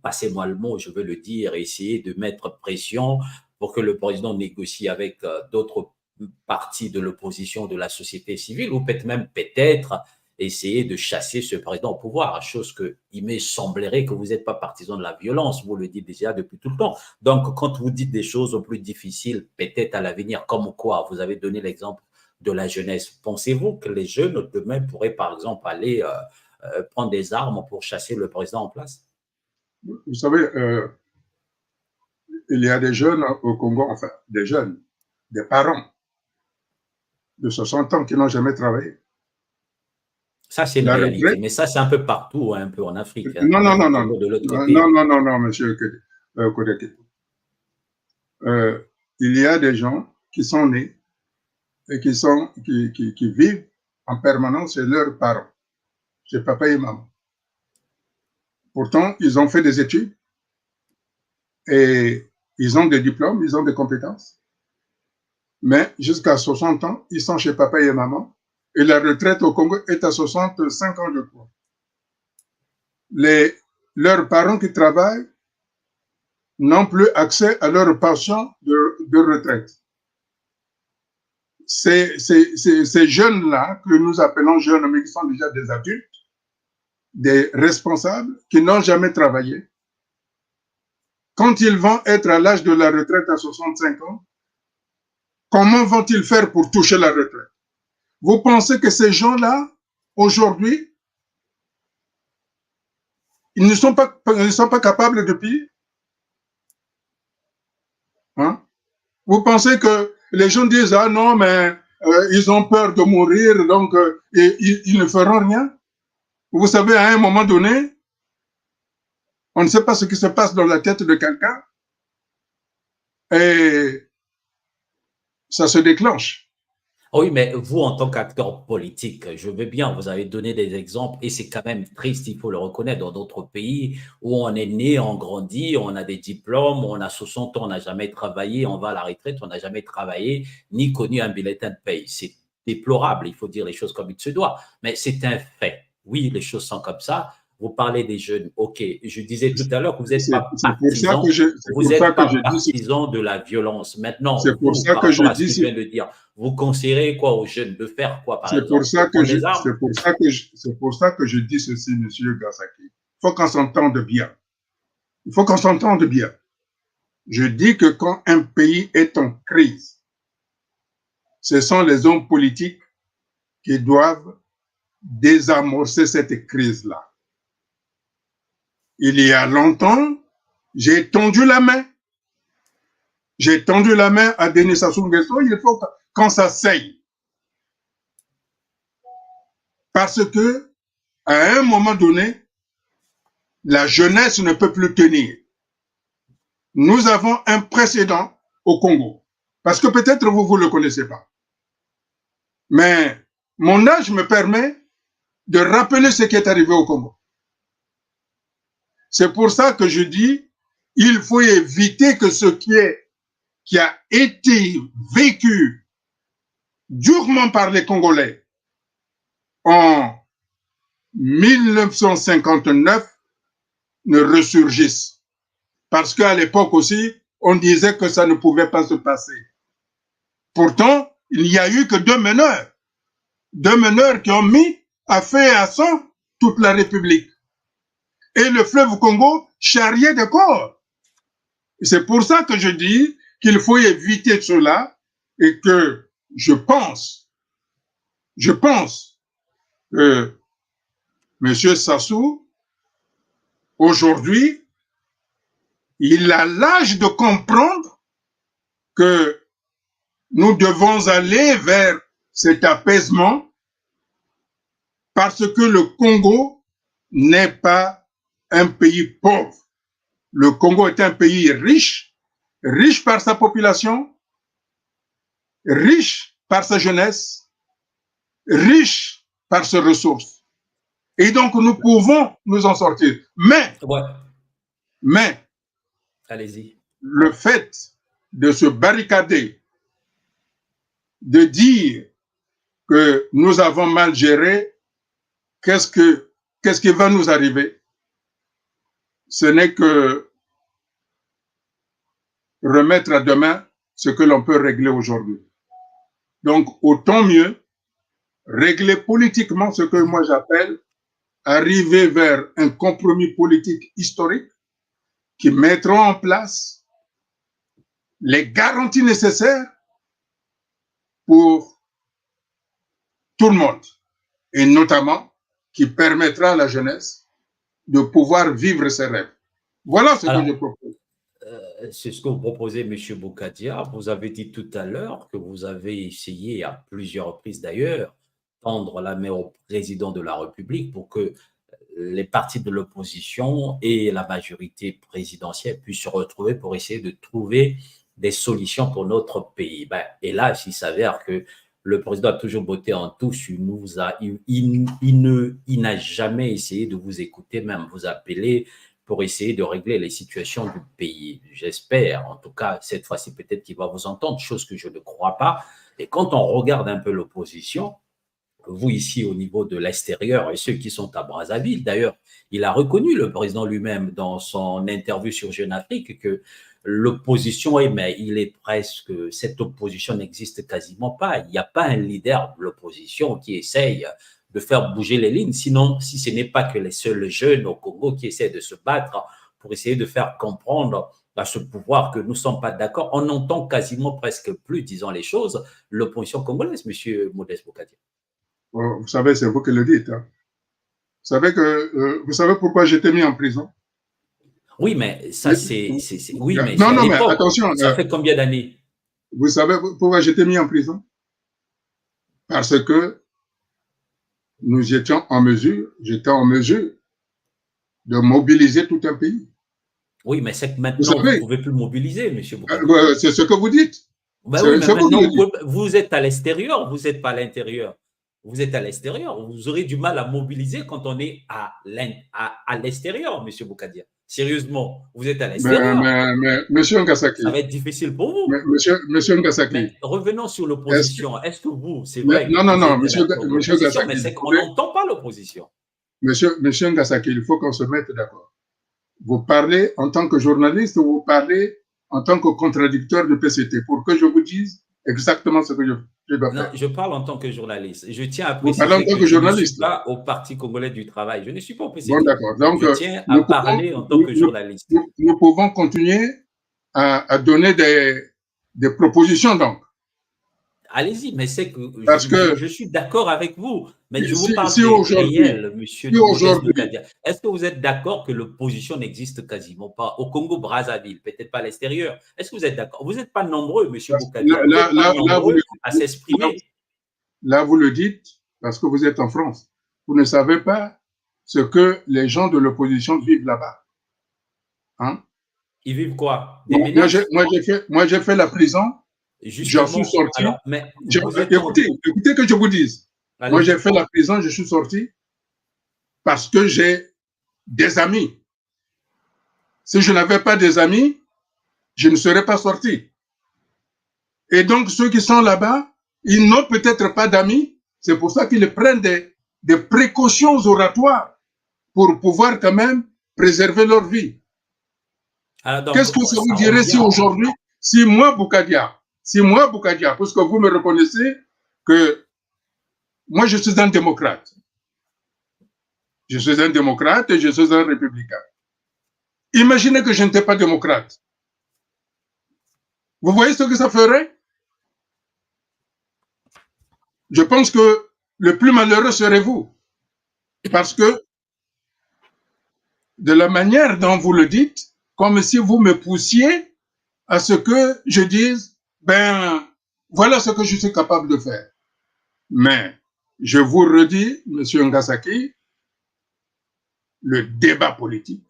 Speaker 1: passez-moi le mot, je veux le dire, essayer de mettre pression pour que le président négocie avec d'autres parties de l'opposition, de la société civile, ou peut-être essayer de chasser ce président au pouvoir, chose que il me semblerait que vous n'êtes pas partisan de la violence, vous le dites déjà depuis tout le temps. Donc, quand vous dites des choses plus difficiles, peut-être à l'avenir, comme quoi, vous avez donné l'exemple de la jeunesse, pensez-vous que les jeunes demain pourraient, par exemple, aller prendre des armes pour chasser le président en place?
Speaker 2: Vous savez, il y a des jeunes au Congo, enfin, des jeunes, des parents de 60 ans qui n'ont jamais travaillé.
Speaker 1: Ça, c'est une
Speaker 2: La
Speaker 1: réalité.
Speaker 2: retraite,
Speaker 1: Mais ça, c'est un peu partout, hein, un peu en Afrique, hein,
Speaker 2: non, non,
Speaker 1: même au
Speaker 2: non, non,
Speaker 1: Congo de l'autre
Speaker 2: non,
Speaker 1: côté.
Speaker 2: non, non, non, non, monsieur Kodeke. Il y a des gens qui sont nés et qui vivent en permanence chez leurs parents, chez papa et maman. Pourtant, ils ont fait des études et ils ont des diplômes, ils ont des compétences. Mais jusqu'à 60 ans, ils sont chez papa et maman. Et la retraite au Congo est à 65 ans, je crois. Leurs parents qui travaillent n'ont plus accès à leur pension de retraite. Ces jeunes-là, que nous appelons jeunes, mais qui sont déjà des adultes, des responsables, qui n'ont jamais travaillé, quand ils vont être à l'âge de la retraite à 65 ans, comment vont-ils faire pour toucher la retraite? Vous pensez que ces gens-là, aujourd'hui, ils ne sont pas capables de pire? Hein? Vous pensez que les gens disent, ah non, mais ils ont peur de mourir, donc ils ne feront rien? Vous savez, à un moment donné, on ne sait pas ce qui se passe dans la tête de quelqu'un et ça se déclenche.
Speaker 1: Oui, mais vous, en tant qu'acteur politique, je veux bien, vous avez donné des exemples et c'est quand même triste, il faut le reconnaître, dans d'autres pays où on est né, on grandit, on a des diplômes, on a 60 ans, on n'a jamais travaillé, on va à la retraite, on n'a jamais travaillé, ni connu un bulletin de paye. C'est déplorable, il faut dire les choses comme il se doit, mais c'est un fait. Oui, les choses sont comme ça. Vous parlez des jeunes, ok. Je disais tout à l'heure que vous n'êtes pas partisan, vous n'êtes pas partisan de la violence. Maintenant,
Speaker 2: c'est pour
Speaker 1: vous,
Speaker 2: ça
Speaker 1: par
Speaker 2: que je
Speaker 1: rapport à ce
Speaker 2: dis,
Speaker 1: que je viens de dire, vous conseillerez quoi aux jeunes de faire quoi, par
Speaker 2: c'est pour
Speaker 1: exemple?
Speaker 2: ça
Speaker 1: De
Speaker 2: que
Speaker 1: prendre
Speaker 2: je,
Speaker 1: les armes?
Speaker 2: c'est pour ça que je dis ceci, monsieur Gasaki. Il faut qu'on s'entende bien. Il faut qu'on s'entende bien. Je dis que quand un pays est en crise, ce sont les hommes politiques qui doivent désamorcer cette crise-là. Il y a longtemps, j'ai tendu la main. J'ai tendu la main à Denis Sassou Nguesso. Il faut qu'on s'asseye. Parce que, à un moment donné, la jeunesse ne peut plus tenir. Nous avons un précédent au Congo. Parce que peut-être vous ne le connaissez pas. Mais mon âge me permet de rappeler ce qui est arrivé au Congo. C'est pour ça que je dis, il faut éviter que ce qui a été vécu durement par les Congolais en 1959 ne ressurgisse. Parce qu'à l'époque aussi, on disait que ça ne pouvait pas se passer. Pourtant, il n'y a eu que deux meneurs qui ont mis à feu et à sang toute la République. Et le fleuve Congo charriait des corps. C'est pour ça que je dis qu'il faut éviter cela et que je pense que M. Sassou, aujourd'hui, il a l'âge de comprendre que nous devons aller vers cet apaisement parce que le Congo n'est pas un pays pauvre. Le Congo est un pays riche, riche par sa population, riche par sa jeunesse, riche par ses ressources. Et donc, nous pouvons nous en sortir. Mais
Speaker 1: Allez-y.
Speaker 2: Le fait de se barricader, de dire que nous avons mal géré, qu'est-ce qui va nous arriver? Ce n'est que remettre à demain ce que l'on peut régler aujourd'hui. Donc, autant mieux régler politiquement ce que moi j'appelle arriver vers un compromis politique historique qui mettra en place les garanties nécessaires pour tout le monde, et notamment qui permettra à la jeunesse de pouvoir vivre ses rêves. Voilà ce que je propose.
Speaker 1: C'est ce que vous proposez, M. Boukadia. Vous avez dit tout à l'heure que vous avez essayé, à plusieurs reprises d'ailleurs, tendre la main au président de la République pour que les partis de l'opposition et la majorité présidentielle puissent se retrouver pour essayer de trouver des solutions pour notre pays. Ben, et là, il s'avère que le président a toujours botté en touche. Il n'a jamais essayé de vous écouter, même vous appeler pour essayer de régler les situations du pays. J'espère, en tout cas, cette fois-ci, peut-être qu'il va vous entendre, chose que je ne crois pas. Et quand on regarde un peu l'opposition, vous ici au niveau de l'extérieur et ceux qui sont à Brazzaville. D'ailleurs, il a reconnu, le président lui-même, dans son interview sur Jeune Afrique, que l'opposition, mais il est presque, cette opposition n'existe quasiment pas. Il n'y a pas un leader de l'opposition qui essaye de faire bouger les lignes. Sinon, si ce n'est pas que les seuls jeunes au Congo qui essaient de se battre pour essayer de faire comprendre à ce pouvoir que nous ne sommes pas d'accord, on n'entend quasiment presque plus, disons les choses, l'opposition congolaise, M. Modeste Boukadia.
Speaker 2: Vous savez, c'est vous qui le dites. Hein. Vous savez pourquoi j'ai été mis en prison?
Speaker 1: Oui, mais ça, oui, mais
Speaker 2: non, non, mais attention.
Speaker 1: Ça fait combien d'années?
Speaker 2: Vous savez pourquoi j'ai été mis en prison? Parce que j'étais en mesure de mobiliser tout un pays.
Speaker 1: Oui, mais c'est que maintenant, vous ne pouvez plus mobiliser, M. Boukadia.
Speaker 2: C'est ce que vous dites.
Speaker 1: Ben oui, mais maintenant, vous êtes à l'extérieur, vous n'êtes pas à l'intérieur. Vous êtes à l'extérieur, vous aurez du mal à mobiliser quand on est à l'extérieur, M. Boukadia. Sérieusement, vous êtes à l'extérieur.
Speaker 2: Mais M. Ngasaki.
Speaker 1: Ça va être difficile pour vous.
Speaker 2: Monsieur Ngasaki.
Speaker 1: Mais revenons sur l'opposition. Est-ce que vous, c'est vrai
Speaker 2: non, M. Ngasaki.
Speaker 1: Mais c'est qu'on n'entend pas l'opposition.
Speaker 2: Monsieur Ngasaki, il faut qu'on se mette d'accord. Vous parlez en tant que journaliste ou vous parlez en tant que contradicteur de PCT pour que je vous dise exactement ce que je dois faire.
Speaker 1: Non, je parle en tant que journaliste. Je tiens à préciser
Speaker 2: que je ne suis
Speaker 1: pas au Parti congolais du travail. Je ne suis pas au PCT.
Speaker 2: Bon, d'accord. Donc,
Speaker 1: je tiens à parler en tant que journaliste.
Speaker 2: Nous pouvons continuer à donner des propositions, donc.
Speaker 1: Allez-y, mais c'est que, je suis d'accord avec vous, mais je vous parle des réels, monsieur Boukadia. Est-ce que vous êtes d'accord que l'opposition n'existe quasiment pas au Congo-Brazzaville, peut-être pas à l'extérieur? Est-ce que vous êtes d'accord? Vous n'êtes pas nombreux, monsieur Boukadia, à s'exprimer.
Speaker 2: Là, vous le dites parce que vous êtes en France. Vous ne savez pas ce que les gens de l'opposition vivent là-bas. Hein?
Speaker 1: Ils vivent quoi?
Speaker 2: Moi, j'ai fait la prison. J'en suis sorti. Alors, écoutez que je vous dise. Allez. Moi, j'ai fait la prison, je suis sorti parce que j'ai des amis. Si je n'avais pas des amis, je ne serais pas sorti. Et donc, ceux qui sont là-bas, ils n'ont peut-être pas d'amis. C'est pour ça qu'ils prennent des précautions oratoires pour pouvoir quand même préserver leur vie. Qu'est-ce que ça vous dirait si aujourd'hui, si moi, Boukadia, puisque vous me reconnaissez que moi, je suis un démocrate. Je suis un démocrate et je suis un républicain. Imaginez que je n'étais pas démocrate. Vous voyez ce que ça ferait? Je pense que le plus malheureux serait vous. Parce que de la manière dont vous le dites, comme si vous me poussiez à ce que je dise, ben, voilà ce que je suis capable de faire. Mais, je vous redis, Monsieur Ngasaki, le débat politique,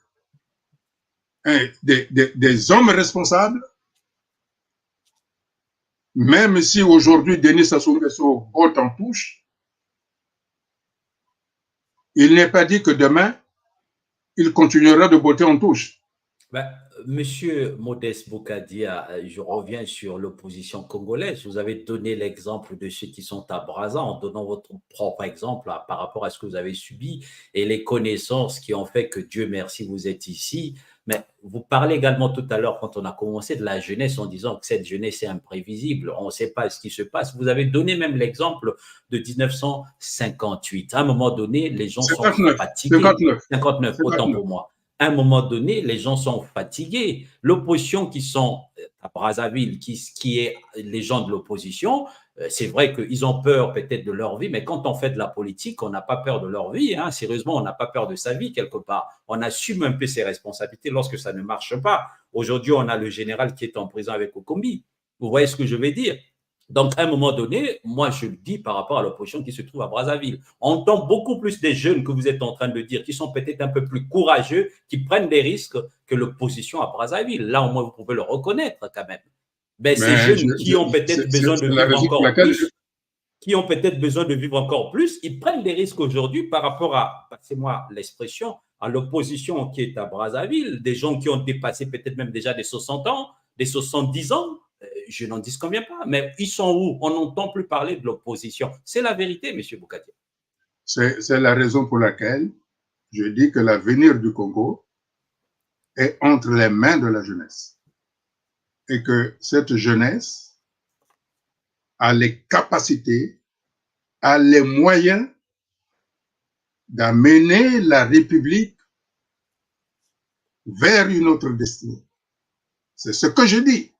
Speaker 2: des hommes responsables, même si aujourd'hui Denis Sassou Nguesso botte en touche, il n'est pas dit que demain, il continuera de botter en touche.
Speaker 1: Ben, Monsieur Modeste Boukadia, je reviens sur l'opposition congolaise. Vous avez donné l'exemple de ceux qui sont à Brazza en donnant votre propre exemple par rapport à ce que vous avez subi et les connaissances qui ont fait que Dieu merci, vous êtes ici. Mais vous parlez également tout à l'heure, quand on a commencé, de la jeunesse en disant que cette jeunesse est imprévisible. On ne sait pas ce qui se passe. Vous avez donné même l'exemple de 1958. À un moment donné, les gens sont fatigués. 59, autant pour moi. à un moment donné, les gens sont fatigués. L'opposition qui sont à Brazzaville, qui est les gens de l'opposition, c'est vrai qu'ils ont peur peut-être de leur vie, mais quand on fait de la politique, on n'a pas peur de leur vie. Hein. Sérieusement, on n'a pas peur de sa vie quelque part. On assume un peu ses responsabilités lorsque ça ne marche pas. Aujourd'hui, on a le général qui est en prison avec Okombi. Vous voyez ce que je veux dire? Donc, à un moment donné, moi, je le dis par rapport à l'opposition qui se trouve à Brazzaville. On entend beaucoup plus des jeunes que vous êtes en train de dire, qui sont peut-être un peu plus courageux, qui prennent des risques que l'opposition à Brazzaville. Là, au moins, vous pouvez le reconnaître quand même. Ben, ces
Speaker 2: Mais
Speaker 1: jeunes qui ont peut-être besoin de
Speaker 2: c'est la
Speaker 1: vivre
Speaker 2: raison pour
Speaker 1: encore
Speaker 2: laquelle
Speaker 1: plus, ils prennent des risques aujourd'hui par rapport à, passez-moi l'expression, à l'opposition qui est à Brazzaville, des gens qui ont dépassé peut-être même déjà des 60 ans, des 70 ans, je n'en dis combien pas, mais ils sont où? On n'entend plus parler de l'opposition. C'est la vérité, M. Boukati.
Speaker 2: c'est la raison pour laquelle je dis que l'avenir du Congo est entre les mains de la jeunesse et que cette jeunesse a les capacités, a les moyens d'amener la République vers une autre destinée. C'est ce que je dis.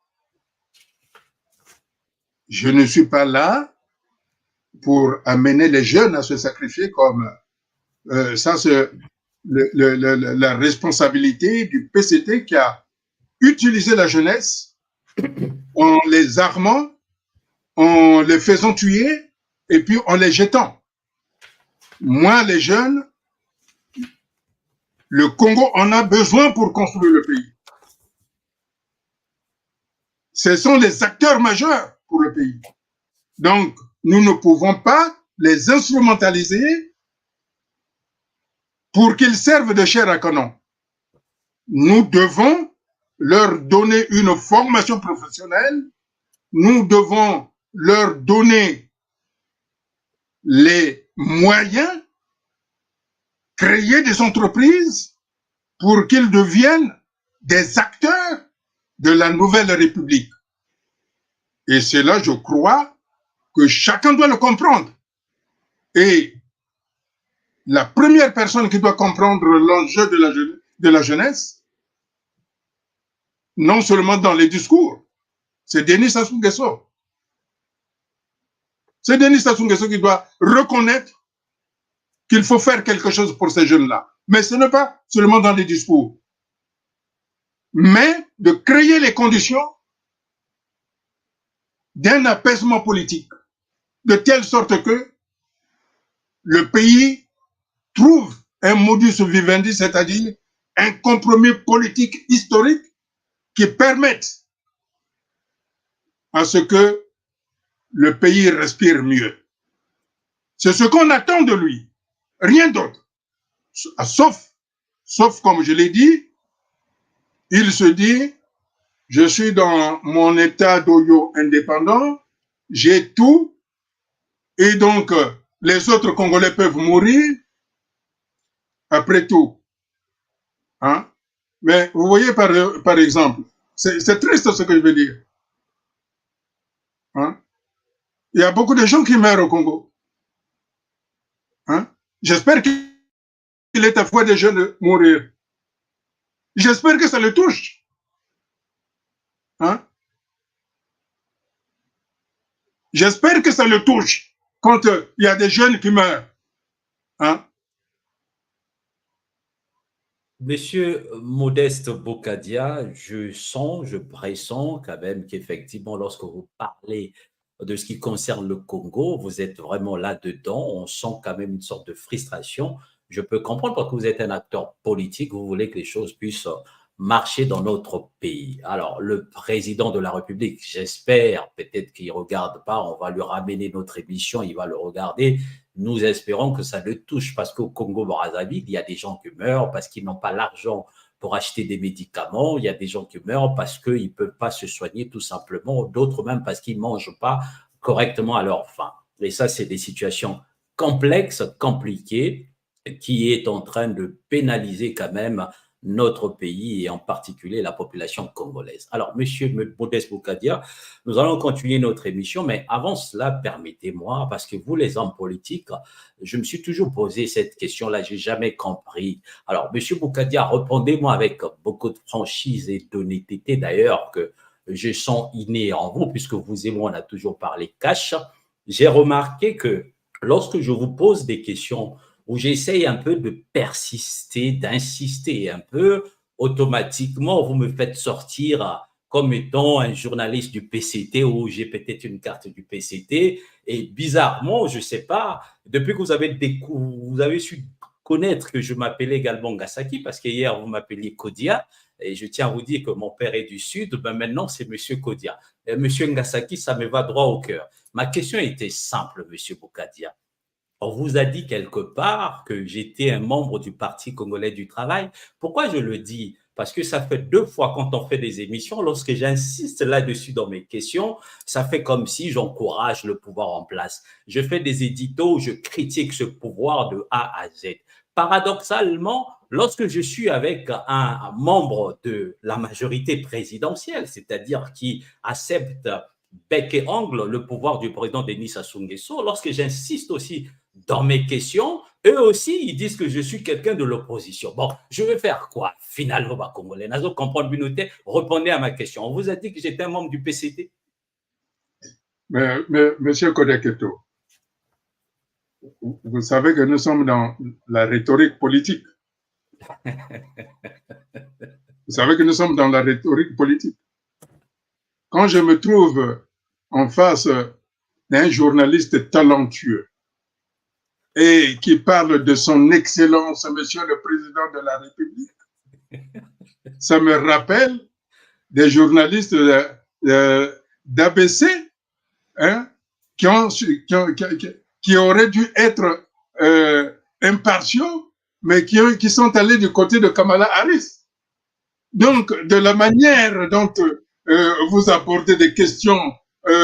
Speaker 2: Je ne suis pas là pour amener les jeunes à se sacrifier comme ça, c'est la responsabilité du PCT qui a utilisé la jeunesse en les armant, en les faisant tuer et puis en les jetant. Moi, les jeunes, le Congo en a besoin pour construire le pays. Ce sont les acteurs majeurs pour le pays. Donc, nous ne pouvons pas les instrumentaliser pour qu'ils servent de chair à canon. Nous devons leur donner une formation professionnelle, nous devons leur donner les moyens, créer des entreprises pour qu'ils deviennent des acteurs de la nouvelle République. Et c'est là, je crois, que chacun doit le comprendre. Et la première personne qui doit comprendre l'enjeu de la jeunesse, non seulement dans les discours, c'est Denis Sassou Nguesso. C'est Denis Sassou Nguesso qui doit reconnaître qu'il faut faire quelque chose pour ces jeunes-là. Mais ce n'est pas seulement dans les discours, mais de créer les conditions d'un apaisement politique, de telle sorte que le pays trouve un modus vivendi, c'est-à-dire un compromis politique historique qui permette à ce que le pays respire mieux. C'est ce qu'on attend de lui, rien d'autre. Sauf, comme je l'ai dit, il se dit, je suis dans mon état d'Oyo indépendant, j'ai tout, et donc les autres Congolais peuvent mourir, après tout. Hein? Mais vous voyez, par exemple, c'est triste ce que je veux dire. Hein? Il y a beaucoup de gens qui meurent au Congo. Hein? J'espère qu'il est à foi des jeunes de mourir. J'espère que ça le touche. Hein? J'espère que ça le touche quand il y a des jeunes qui meurent. Hein?
Speaker 1: Monsieur Modeste Bokadia, je pressens quand même qu'effectivement, lorsque vous parlez de ce qui concerne le Congo, vous êtes vraiment là-dedans. On sent quand même une sorte de frustration. Je peux comprendre parce que vous êtes un acteur politique, vous voulez que les choses puissent marcher dans notre pays. Alors, le président de la République, j'espère, peut-être qu'il ne regarde pas, on va lui ramener notre émission, il va le regarder. Nous espérons que ça le touche parce qu'au Congo-Brazzaville, il y a des gens qui meurent parce qu'ils n'ont pas l'argent pour acheter des médicaments. Il y a des gens qui meurent parce qu'ils ne peuvent pas se soigner tout simplement. D'autres même parce qu'ils ne mangent pas correctement à leur faim. Et ça, c'est des situations complexes, compliquées, qui est en train de pénaliser quand même notre pays et en particulier la population congolaise. Alors, Monsieur Modeste Boukadia, nous allons continuer notre émission, mais avant cela, permettez-moi, parce que vous, les hommes politiques, je me suis toujours posé cette question-là, j'ai jamais compris. Alors, Monsieur Boukadia, répondez-moi avec beaucoup de franchise et d'honnêteté, d'ailleurs, que je sens inné en vous, puisque vous et moi, on a toujours parlé cash. J'ai remarqué que lorsque je vous pose des questions où j'essaye un peu de persister, d'insister un peu, automatiquement, vous me faites sortir comme étant un journaliste du PCT ou j'ai peut-être une carte du PCT. Et bizarrement, je ne sais pas, depuis que vous avez su connaître que je m'appelais également Ngasaki, parce qu'hier, vous m'appeliez Kodia, et je tiens à vous dire que mon père est du Sud, ben maintenant, c'est Monsieur Kodia. Et Monsieur Ngasaki, ça me va droit au cœur. Ma question était simple, Monsieur Boukadia. On vous a dit quelque part que j'étais un membre du Parti congolais du travail. Pourquoi je le dis? Parce que ça fait 2 fois quand on fait des émissions, lorsque j'insiste là-dessus dans mes questions, ça fait comme si j'encourage le pouvoir en place. Je fais des éditos où je critique ce pouvoir de A à Z. Paradoxalement, lorsque je suis avec un membre de la majorité présidentielle, c'est-à-dire qui accepte bec et ongle le pouvoir du président Denis Sassou Nguesso, lorsque j'insiste aussi dans mes questions, eux aussi, ils disent que je suis quelqu'un de l'opposition. Bon, je vais faire quoi finalement, bah, Congolais? Nazo comprendre Binoté, répondez à ma question. On vous a dit que j'étais un membre du PCT?
Speaker 2: Mais Monsieur Kodeketo, vous savez que nous sommes dans la rhétorique politique. Vous savez que nous sommes dans la rhétorique politique. Quand je me trouve en face d'un journaliste talentueux et qui parle de son excellence, Monsieur le Président de la République, ça me rappelle des journalistes d'ABC hein, qui auraient dû être impartiaux, mais qui sont allés du côté de Kamala Harris. Donc, de la manière dont vous abordez des questions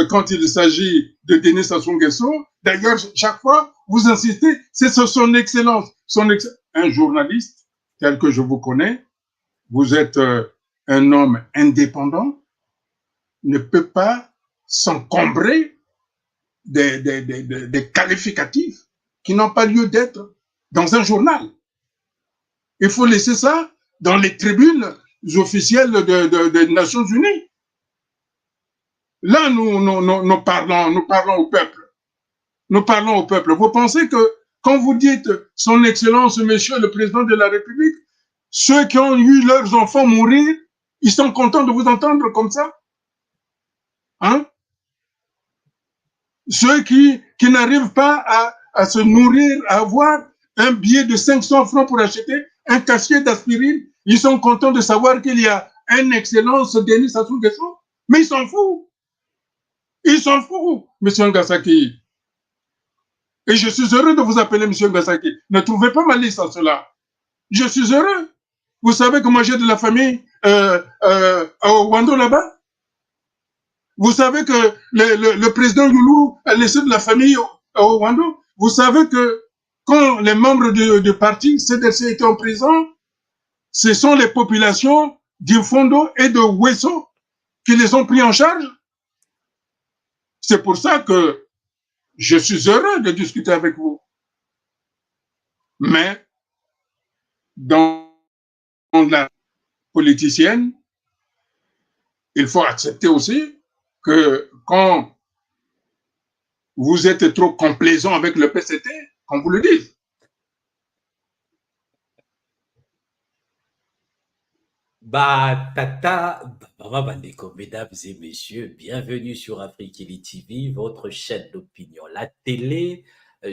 Speaker 2: quand il s'agit de Denis Sassou Nguesso, d'ailleurs, chaque fois, vous insistez, c'est son excellence. Un journaliste tel que je vous connais, vous êtes un homme indépendant, ne peut pas s'encombrer des qualificatifs qui n'ont pas lieu d'être dans un journal. Il faut laisser ça dans les tribunes officielles des Nations Unies. Là, nous parlons au peuple. Nous parlons au peuple. Vous pensez que quand vous dites Son Excellence, Monsieur le Président de la République, ceux qui ont eu leurs enfants mourir, ils sont contents de vous entendre comme ça? Hein? Ceux qui n'arrivent pas à se nourrir, à avoir un billet de 500 francs pour acheter un cachet d'aspirine, ils sont contents de savoir qu'il y a un excellence Denis Sassou Nguesso. Mais ils s'en foutent. Ils s'en foutent, Monsieur Ngasaki. Et je suis heureux de vous appeler Monsieur Ngasaki. Ne trouvez pas ma liste en cela. Je suis heureux. Vous savez que moi j'ai de la famille au Wando là-bas. Vous savez que le président Loulou a laissé de la famille au Rwanda. Vous savez que quand les membres du parti CDC étaient en prison, ce sont les populations d'Infondo et de Wesso qui les ont pris en charge. C'est pour ça que je suis heureux de discuter avec vous. Mais dans la politicienne, il faut accepter aussi que quand vous êtes trop complaisant avec le PCT, qu'on vous le dise.
Speaker 1: Bah, tata, Baba Bandeko, mesdames et messieurs, bienvenue sur Afrique TV, votre chaîne d'opinion. La télé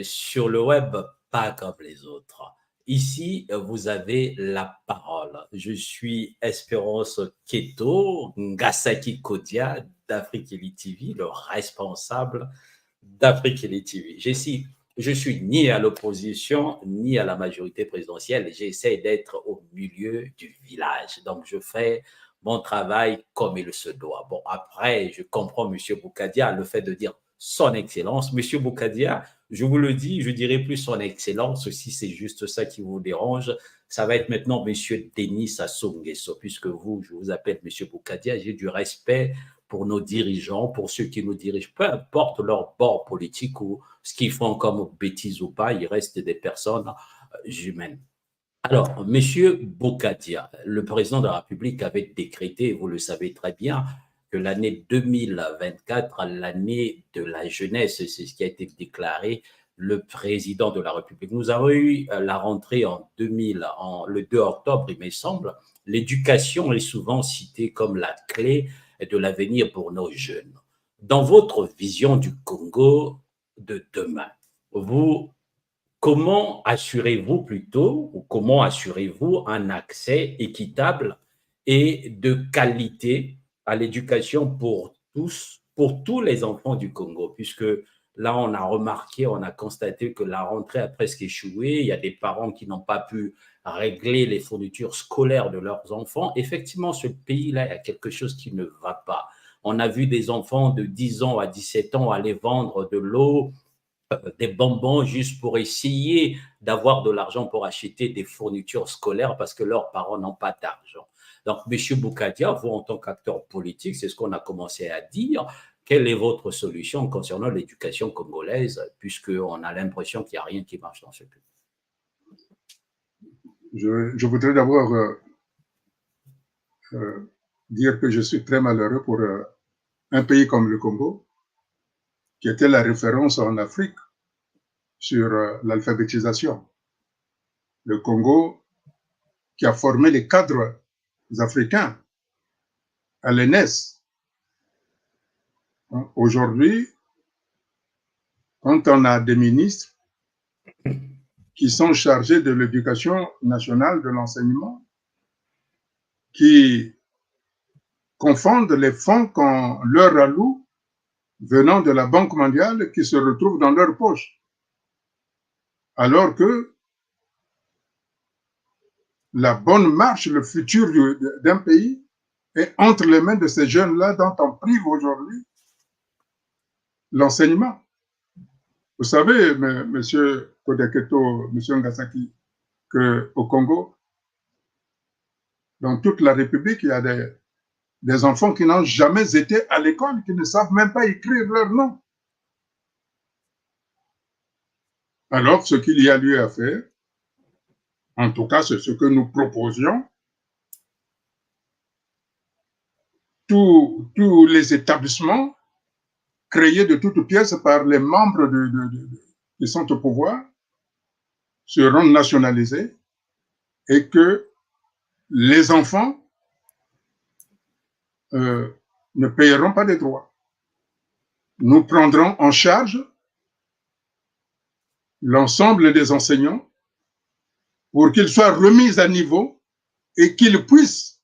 Speaker 1: sur le web, pas comme les autres. Ici, vous avez la parole. Je suis Espérance Keto, Ngasaki Kodia d'Afrique TV, le responsable d'Afrique TV. Je suis ni à l'opposition, ni à la majorité présidentielle. J'essaie d'être au milieu du village. Donc, je fais mon travail comme il se doit. Bon, après, je comprends M. Boukadia, le fait de dire Son Excellence. Monsieur Boukadia, je vous le dis, je dirais plus Son Excellence, si c'est juste ça qui vous dérange. Ça va être maintenant Monsieur Denis Sassou Nguesso, puisque vous, je vous appelle Monsieur Boukadia, j'ai du respect pour nos dirigeants, pour ceux qui nous dirigent, peu importe leur bord politique ou ce qu'ils font comme bêtises ou pas, ils restent des personnes humaines. Alors, Monsieur Boukadia, le président de la République avait décrété, vous le savez très bien, que l'année 2024, l'année de la jeunesse, c'est ce qui a été déclaré le président de la République. Nous avons eu la rentrée en 2000, le 2 octobre, il me semble. L'éducation est souvent citée comme la clé de l'avenir pour nos jeunes. Dans votre vision du Congo de demain, vous comment assurez-vous plutôt, ou comment assurez-vous un accès équitable et de qualité à l'éducation pour tous les enfants du Congo, puisque là, on a remarqué, on a constaté que la rentrée a presque échoué. Il y a des parents qui n'ont pas pu régler les fournitures scolaires de leurs enfants. Effectivement, ce pays-là, il y a quelque chose qui ne va pas. On a vu des enfants de 10 ans à 17 ans aller vendre de l'eau, des bonbons juste pour essayer d'avoir de l'argent pour acheter des fournitures scolaires parce que leurs parents n'ont pas d'argent. Donc, M. Boukadia, vous, en tant qu'acteur politique, c'est ce qu'on a commencé à dire. Quelle est votre solution concernant l'éducation congolaise, puisqu'on a l'impression qu'il n'y a rien qui marche dans ce pays?
Speaker 2: Je voudrais d'abord dire que je suis très malheureux pour un pays comme le Congo, qui était la référence en Afrique sur l'alphabétisation. Le Congo, qui a formé les cadres africains à l'ENES. Aujourd'hui, quand on a des ministres qui sont chargés de l'éducation nationale, de l'enseignement, qui confondent les fonds qu'on leur alloue venant de la Banque mondiale qui se retrouvent dans leur poche. Alors que la bonne marche, le futur d'un pays est entre les mains de ces jeunes-là dont on prive aujourd'hui l'enseignement. Vous savez, monsieur Kodeketo, monsieur Ngasaki, qu'au Congo, dans toute la République, il y a des enfants qui n'ont jamais été à l'école, qui ne savent même pas écrire leur nom. Alors, ce qu'il y a lieu à faire, en tout cas, c'est ce que nous proposions, tous les établissements créés de toutes pièces par les membres qui sont au pouvoir seront nationalisés et que les enfants ne payeront pas des droits. Nous prendrons en charge l'ensemble des enseignants pour qu'ils soient remis à niveau et qu'ils puissent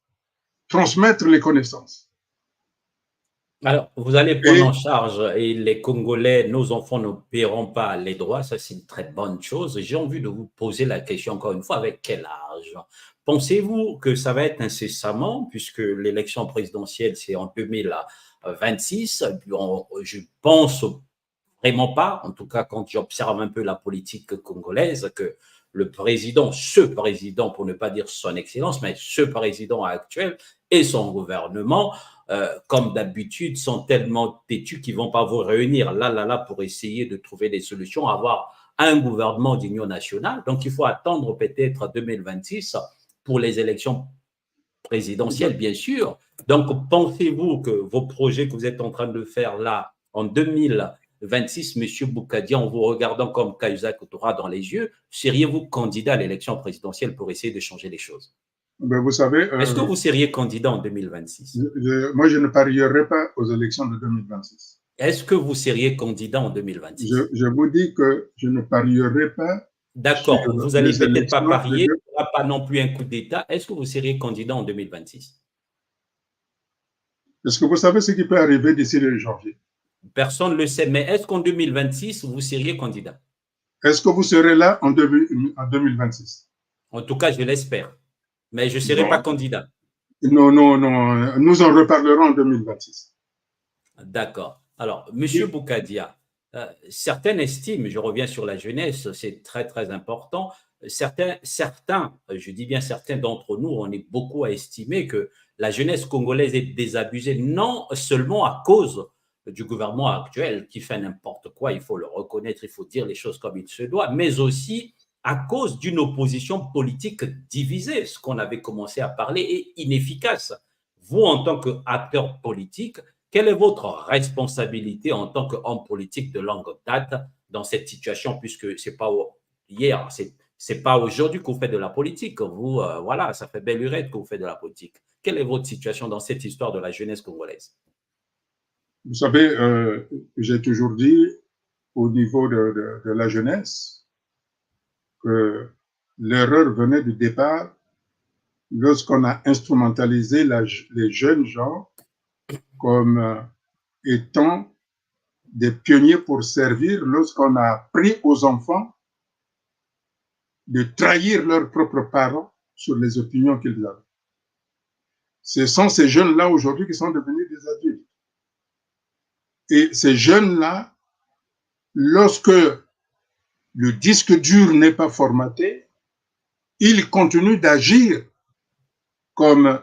Speaker 2: transmettre les connaissances.
Speaker 1: Alors, vous allez prendre en charge et les Congolais, nos enfants ne paieront pas les droits, ça c'est une très bonne chose. J'ai envie de vous poser la question encore une fois, avec quel âge? Pensez-vous que ça va être incessamment, puisque l'élection présidentielle c'est en 2026, je pense vraiment pas, en tout cas quand j'observe un peu la politique congolaise, que le président, ce président, pour ne pas dire son excellence, mais ce président actuel et son gouvernement, comme d'habitude, sont tellement têtus qu'ils ne vont pas vous réunir là pour essayer de trouver des solutions, avoir un gouvernement d'union nationale. Donc, il faut attendre peut-être 2026 pour les élections présidentielles, bien sûr. Donc, pensez-vous que vos projets que vous êtes en train de faire là, en 2026, M. Boukadia, en vous regardant comme Kaysa Koutoura dans les yeux, seriez-vous candidat à l'élection présidentielle pour essayer de changer les choses?
Speaker 2: Ben, vous savez,
Speaker 1: est-ce que vous seriez candidat en 2026?
Speaker 2: Moi, je ne parierai pas aux élections de 2026.
Speaker 1: Est-ce que vous seriez candidat en 2026?
Speaker 2: Je vous dis que je ne parierai pas.
Speaker 1: D'accord, vous n'allez peut-être pas parier, il n'y aura pas non plus un coup d'État. Est-ce que vous seriez candidat en 2026?
Speaker 2: Est-ce que vous savez ce qui peut arriver d'ici le janvier?
Speaker 1: Personne ne le sait, mais est-ce qu'en 2026, vous seriez candidat?
Speaker 2: Est-ce que vous serez là en 2026?
Speaker 1: En tout cas, je l'espère. Mais je ne serai pas candidat.
Speaker 2: Non, nous en reparlerons en 2026.
Speaker 1: D'accord. Alors, Monsieur
Speaker 2: Oui,
Speaker 1: Boukadia, certains estiment, je reviens sur la jeunesse, c'est très très important. Certains, je dis bien certains d'entre nous, on est beaucoup à estimer que la jeunesse congolaise est désabusée, non seulement à cause du gouvernement actuel qui fait n'importe quoi, il faut le reconnaître, il faut dire les choses comme il se doit, mais aussi à cause d'une opposition politique divisée, ce qu'on avait commencé à parler, et inefficace. Vous, en tant qu'acteur politique, quelle est votre responsabilité en tant qu'homme politique de longue date dans cette situation, puisque c'est pas hier, c'est pas aujourd'hui que vous faites de la politique. Vous, voilà, ça fait belle lurette que vous faites de la politique. Quelle est votre situation dans cette histoire de la jeunesse congolaise?
Speaker 2: vous savez, j'ai toujours dit au niveau de la jeunesse que l'erreur venait du départ lorsqu'on a instrumentalisé les jeunes gens comme étant des pionniers pour servir, lorsqu'on a appris aux enfants de trahir leurs propres parents sur les opinions qu'ils avaient. Ce sont ces jeunes-là aujourd'hui qui sont devenus des adultes. Et ces jeunes-là, lorsque le disque dur n'est pas formaté, ils continuent d'agir comme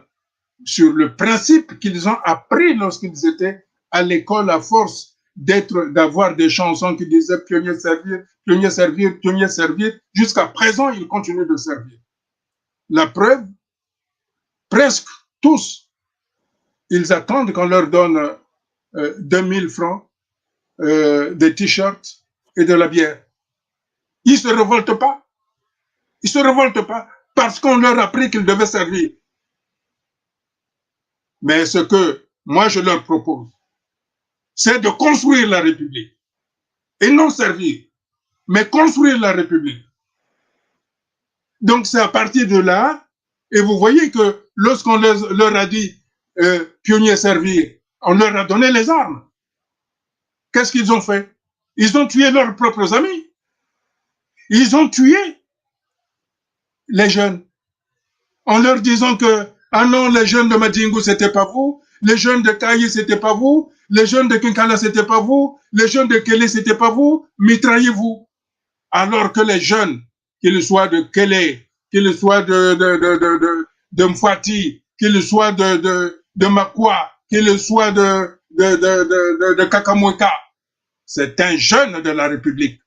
Speaker 2: sur le principe qu'ils ont appris lorsqu'ils étaient à l'école à force d'avoir des chansons qui disaient pionnier servir, pionnier servir, pionnier servir. Jusqu'à présent, ils continuent de servir. La preuve, presque tous, ils attendent qu'on leur donne 2000 francs, des t-shirts et de la bière. Ils ne se révoltent pas. Ils ne se révoltent pas parce qu'on leur a appris qu'ils devaient servir. Mais ce que moi je leur propose, c'est de construire la République et non servir, mais construire la République. Donc c'est à partir de là, et vous voyez que lorsqu'on leur a dit pionniers servir, on leur a donné les armes. Qu'est-ce qu'ils ont fait? Ils ont tué leurs propres amis. Ils ont tué les jeunes en leur disant que ah non, les jeunes de Madingu, c'était pas vous, les jeunes de Kayi, c'était pas vous, les jeunes de Kinkala, c'était pas vous, les jeunes de Kélé, c'était pas vous, mitraillez-vous. Alors que les jeunes, qu'ils soient de Kélé, qu'ils soient de Mfati, qu'ils soient de Makwa, qu'ils soient de Kakamweka, c'est un jeune de la République.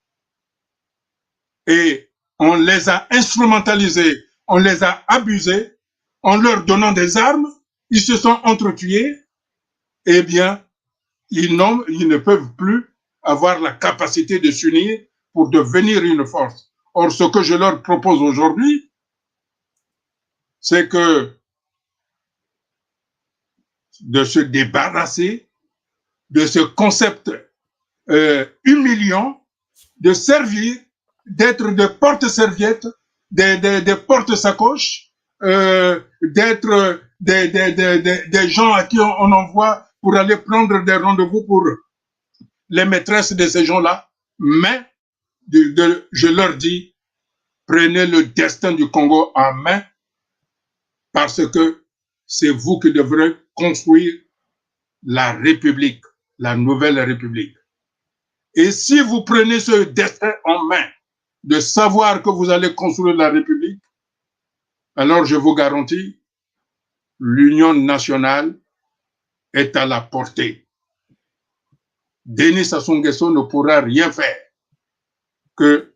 Speaker 2: Et on les a instrumentalisés, on les a abusés, en leur donnant des armes, ils se sont entretués, eh bien, ils ne peuvent plus avoir la capacité de s'unir pour devenir une force. Or, ce que je leur propose aujourd'hui, c'est que de se débarrasser de ce concept humiliant, de servir, d'être des porte-serviettes, des porte-sacoches, d'être des gens à qui on envoie pour aller prendre des rendez-vous pour les maîtresses de ces gens-là. Mais je leur dis, prenez le destin du Congo en main parce que c'est vous qui devrez construire la République, la nouvelle République. Et si vous prenez ce destin en main, de savoir que vous allez construire la République, alors je vous garantis, l'union nationale est à la portée. Denis Sassou Nguesso ne pourra rien faire que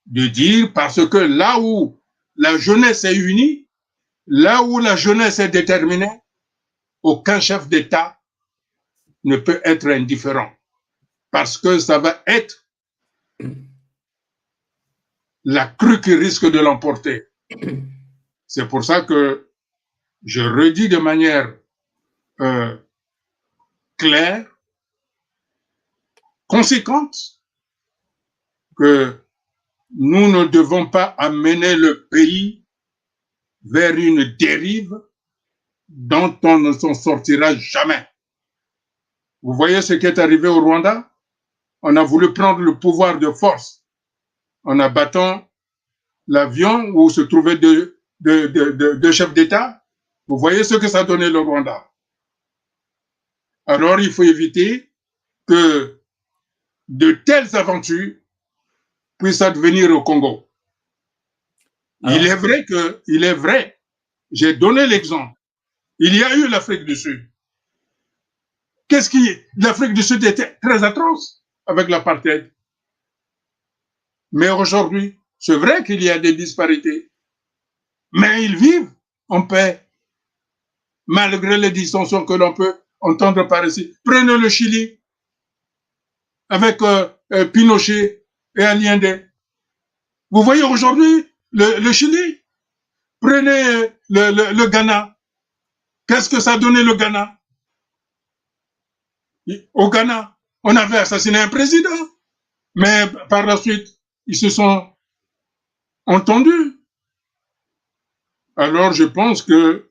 Speaker 2: de dire, parce que là où la jeunesse est unie, là où la jeunesse est déterminée, aucun chef d'État ne peut être indifférent. Parce que ça va être la crue qui risque de l'emporter. C'est pour ça que je redis de manière claire, conséquente, que nous ne devons pas amener le pays vers une dérive dont on ne s'en sortira jamais. Vous voyez ce qui est arrivé au Rwanda? On a voulu prendre le pouvoir de force en abattant l'avion où se trouvaient deux chefs d'État. Vous voyez ce que ça donnait le Rwanda. Alors il faut éviter que de telles aventures puissent advenir au Congo. Alors, il est vrai, j'ai donné l'exemple. Il y a eu l'Afrique du Sud. L'Afrique du Sud était très atroce avec l'apartheid. Mais aujourd'hui, c'est vrai qu'il y a des disparités. Mais ils vivent en paix, malgré les distensions que l'on peut entendre par ici. Prenez le Chili, avec Pinochet et Allende. Vous voyez aujourd'hui le Chili. Prenez le Ghana. Qu'est-ce que ça a donné le Ghana? Au Ghana, on avait assassiné un président, mais par la suite, ils se sont entendus. Alors, je pense que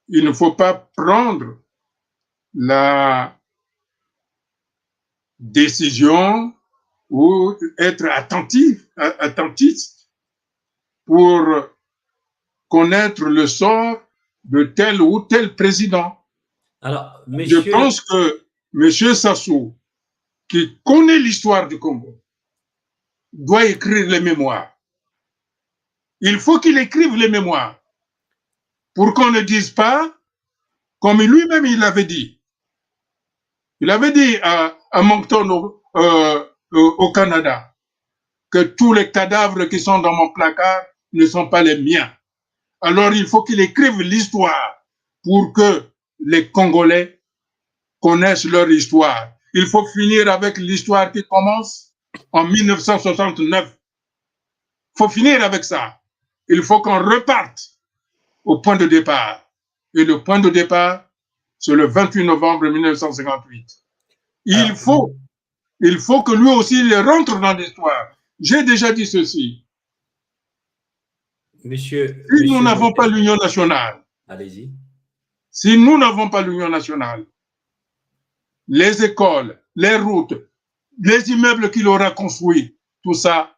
Speaker 2: il ne faut pas prendre la décision ou être attentiste pour connaître le sort de tel ou tel président.
Speaker 1: Alors,
Speaker 2: je pense que M. Sassou, qui connaît l'histoire du Congo, doit écrire les mémoires. Il faut qu'il écrive les mémoires pour qu'on ne dise pas, comme lui-même il avait dit. Il avait dit à Moncton au Canada que tous les cadavres qui sont dans mon placard ne sont pas les miens. Alors il faut qu'il écrive l'histoire pour que les Congolais connaissent leur histoire. Il faut finir avec l'histoire qui commence en 1969. Il faut finir avec ça. Il faut qu'on reparte au point de départ. Et le point de départ, c'est le 28 novembre 1958. Il faut que lui aussi il rentre dans l'histoire. J'ai déjà dit ceci. Si nous n'avons pas l'union nationale,
Speaker 1: allez-y.
Speaker 2: Si nous n'avons pas l'union nationale, les écoles, les routes, les immeubles qu'il aura construits, tout ça,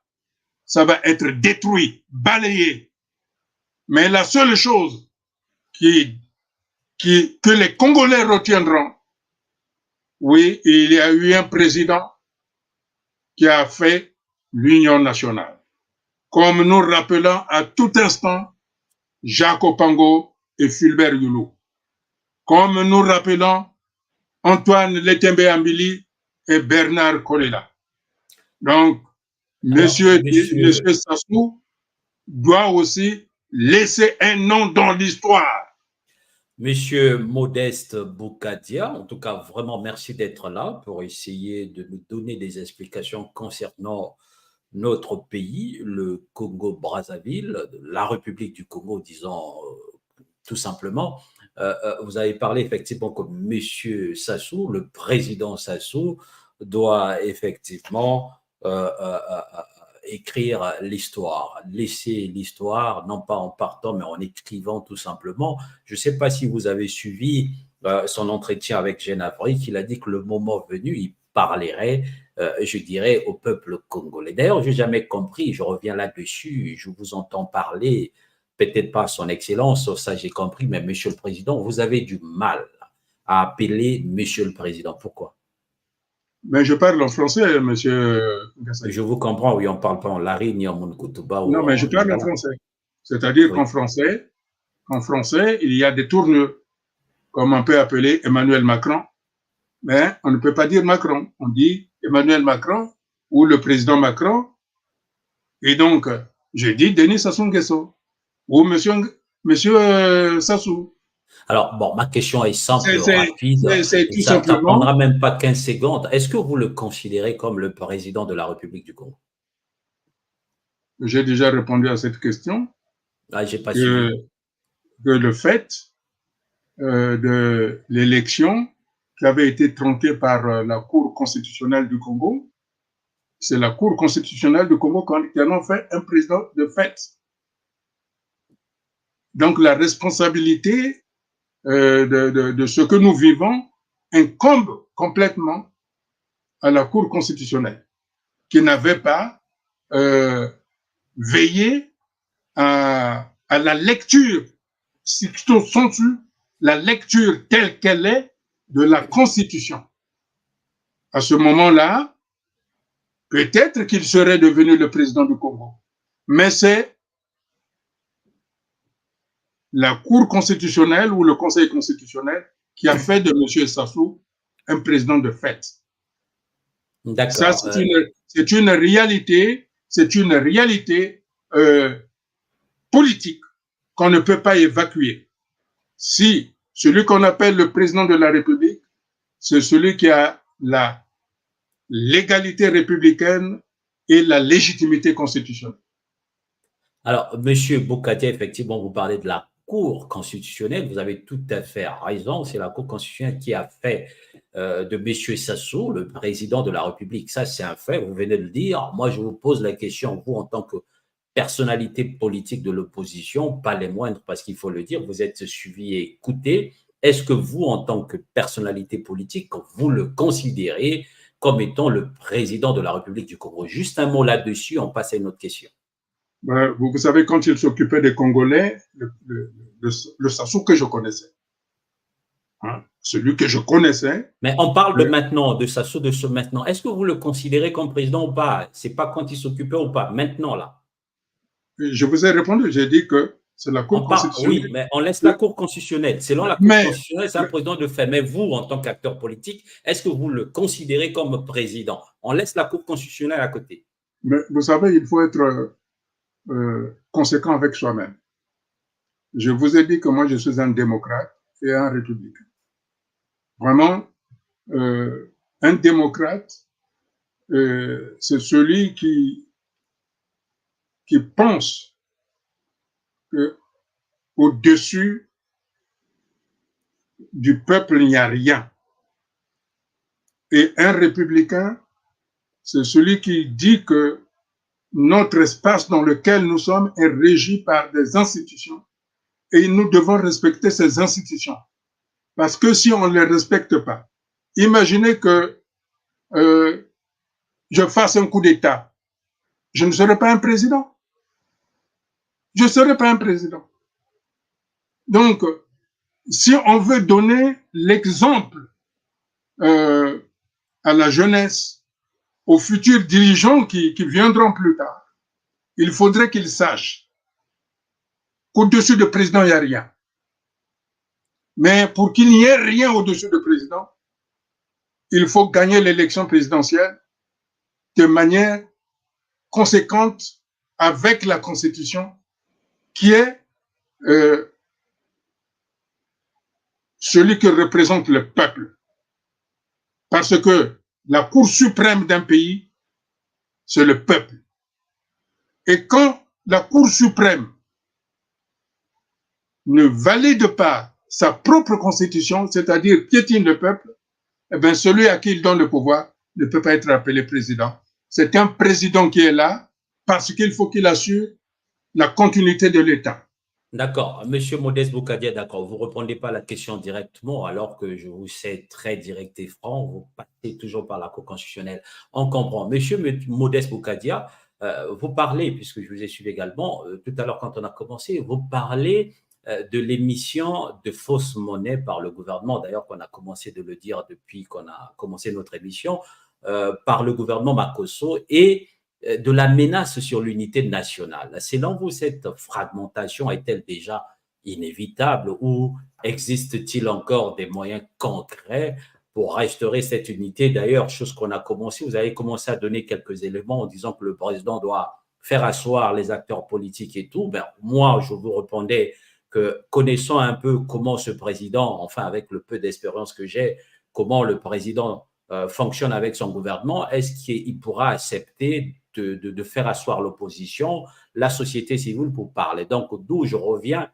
Speaker 2: ça va être détruit, balayé. Mais la seule chose que les Congolais retiendront, oui, il y a eu un président qui a fait l'union nationale. Comme nous rappelons à tout instant Jacques Opango et Fulbert Youlou. Comme nous rappelons Antoine Letembe Ambili et Bernard Kolela. Donc, Monsieur Sassou doit aussi laisser un nom dans l'histoire.
Speaker 1: Monsieur Modeste Boukadia, en tout cas, vraiment merci d'être là pour essayer de nous donner des explications concernant notre pays, le Congo-Brazzaville, la République du Congo, disons tout simplement. Vous avez parlé effectivement que Monsieur Sassou, le président Sassou, doit effectivement écrire l'histoire, laisser l'histoire, non pas en partant, mais en écrivant tout simplement. Je ne sais pas si vous avez suivi son entretien avec Jeune Afrique. Il a dit que le moment venu, il parlerait, je dirais, au peuple congolais. D'ailleurs, je n'ai jamais compris, je reviens là-dessus, je vous entends parler, peut-être pas son excellence, ça j'ai compris, mais Monsieur le Président, vous avez du mal à appeler Monsieur le Président. Pourquoi?
Speaker 2: Mais je parle en français, Monsieur Gassay.
Speaker 1: Je vous comprends, oui, on ne parle pas en lari ni en Monkoutuba.
Speaker 2: Non, mais je parle en français. C'est-à-dire qu'en français, il y a des tournures, comme on peut appeler Emmanuel Macron, mais on ne peut pas dire Macron. On dit Emmanuel Macron ou le président Macron. Et donc, je dis Denis Sassou Nguesso ou Monsieur Sassou.
Speaker 1: Alors, bon, ma question est simple, rapide.
Speaker 2: C'est tout
Speaker 1: ça ne
Speaker 2: simplement.
Speaker 1: prendra même pas 15 secondes. Est-ce que vous le considérez comme le président de la République du Congo?
Speaker 2: J'ai déjà répondu à cette question.
Speaker 1: Ah, j'ai pas suivi.
Speaker 2: Que le fait de l'élection qui avait été tronquée par la Cour constitutionnelle du Congo, c'est la Cour constitutionnelle du Congo qui en a fait un président de fait. Donc la responsabilité de ce que nous vivons incombe complètement à la Cour constitutionnelle, qui n'avait pas veillé à la lecture, la lecture telle qu'elle est de la Constitution. à ce moment-là, peut-être qu'il serait devenu le président du Congo. Mais c'est la Cour constitutionnelle ou le Conseil constitutionnel qui a fait de M. Sassou un président de fait. Ça,
Speaker 1: D'accord.
Speaker 2: c'est une réalité, politique qu'on ne peut pas évacuer. Si celui qu'on appelle le président de la République, c'est celui qui a la l'égalité républicaine et la légitimité constitutionnelle.
Speaker 1: Alors, Monsieur Boukadia, effectivement, vous parlez de la Cour constitutionnelle. Vous avez tout à fait raison. C'est la Cour constitutionnelle qui a fait de Monsieur Sassou le président de la République. Ça, c'est un fait. Vous venez de le dire. Moi, je vous pose la question, vous, en tant que personnalité politique de l'opposition, pas les moindres, parce qu'il faut le dire, vous êtes suivi et écouté. Est-ce que vous, en tant que personnalité politique, vous le considérez comme étant le président de la République du Congo? Juste un mot là-dessus, on passe à une autre question.
Speaker 2: Vous savez, quand il s'occupait des Congolais, le Sassou que je connaissais, hein, celui que je connaissais.
Speaker 1: Mais on parle de maintenant, de Sassou, de ce maintenant. Est-ce que vous le considérez comme président ou pas? C'est pas quand il s'occupait ou pas, maintenant là.
Speaker 2: Je vous ai répondu, j'ai dit que c'est la Cour constitutionnelle.
Speaker 1: Oui, mais on laisse la Cour constitutionnelle. Selon la Cour constitutionnelle, c'est un président de fait. Mais vous, en tant qu'acteur politique, est-ce que vous le considérez comme président? On laisse la Cour constitutionnelle à côté.
Speaker 2: Mais vous savez, il faut être conséquent avec soi-même. Je vous ai dit que moi, je suis un démocrate et un républicain. Vraiment, un démocrate, c'est celui qui pense que au-dessus du peuple, il n'y a rien. Et un républicain, c'est celui qui dit que notre espace dans lequel nous sommes est régi par des institutions et nous devons respecter ces institutions. Parce que si on ne les respecte pas, imaginez que je fasse un coup d'État, je ne serai pas un président. Je ne serai pas un président. Donc, si on veut donner l'exemple à la jeunesse, aux futurs dirigeants qui viendront plus tard, il faudrait qu'ils sachent qu'au-dessus du président, il n'y a rien. Mais pour qu'il n'y ait rien au-dessus du président, il faut gagner l'élection présidentielle de manière conséquente avec la Constitution qui est celui qui représente le peuple. Parce que la Cour suprême d'un pays, c'est le peuple. Et quand la Cour suprême ne valide pas sa propre constitution, c'est-à-dire piétine le peuple, eh bien, celui à qui il donne le pouvoir ne peut pas être appelé président. C'est un président qui est là parce qu'il faut qu'il assure la continuité de l'État.
Speaker 1: D'accord. Monsieur Modeste Boukadia, d'accord. Vous ne répondez pas à la question directement alors que je vous sais très direct et franc. Vous passez toujours par la Cour constitutionnelle. On comprend. Monsieur Modeste Boukadia, vous parlez, puisque je vous ai suivi également, tout à l'heure quand on a commencé, vous parlez de l'émission de fausse monnaie par le gouvernement. D'ailleurs, qu'on a commencé de le dire depuis qu'on a commencé notre émission, par le gouvernement Makosso et de la menace sur l'unité nationale. Selon vous, cette fragmentation est-elle déjà inévitable ou existe-t-il encore des moyens concrets pour restaurer cette unité? D'ailleurs, chose qu'on a commencé, vous avez commencé à donner quelques éléments en disant que le président doit faire asseoir les acteurs politiques et tout. Ben, moi, je vous répondais que connaissant un peu comment ce président, enfin avec le peu d'expérience que j'ai, comment le président fonctionne avec son gouvernement, est-ce qu'il pourra accepter de faire asseoir l'opposition, la société civile pour parler? Donc, d'où je reviens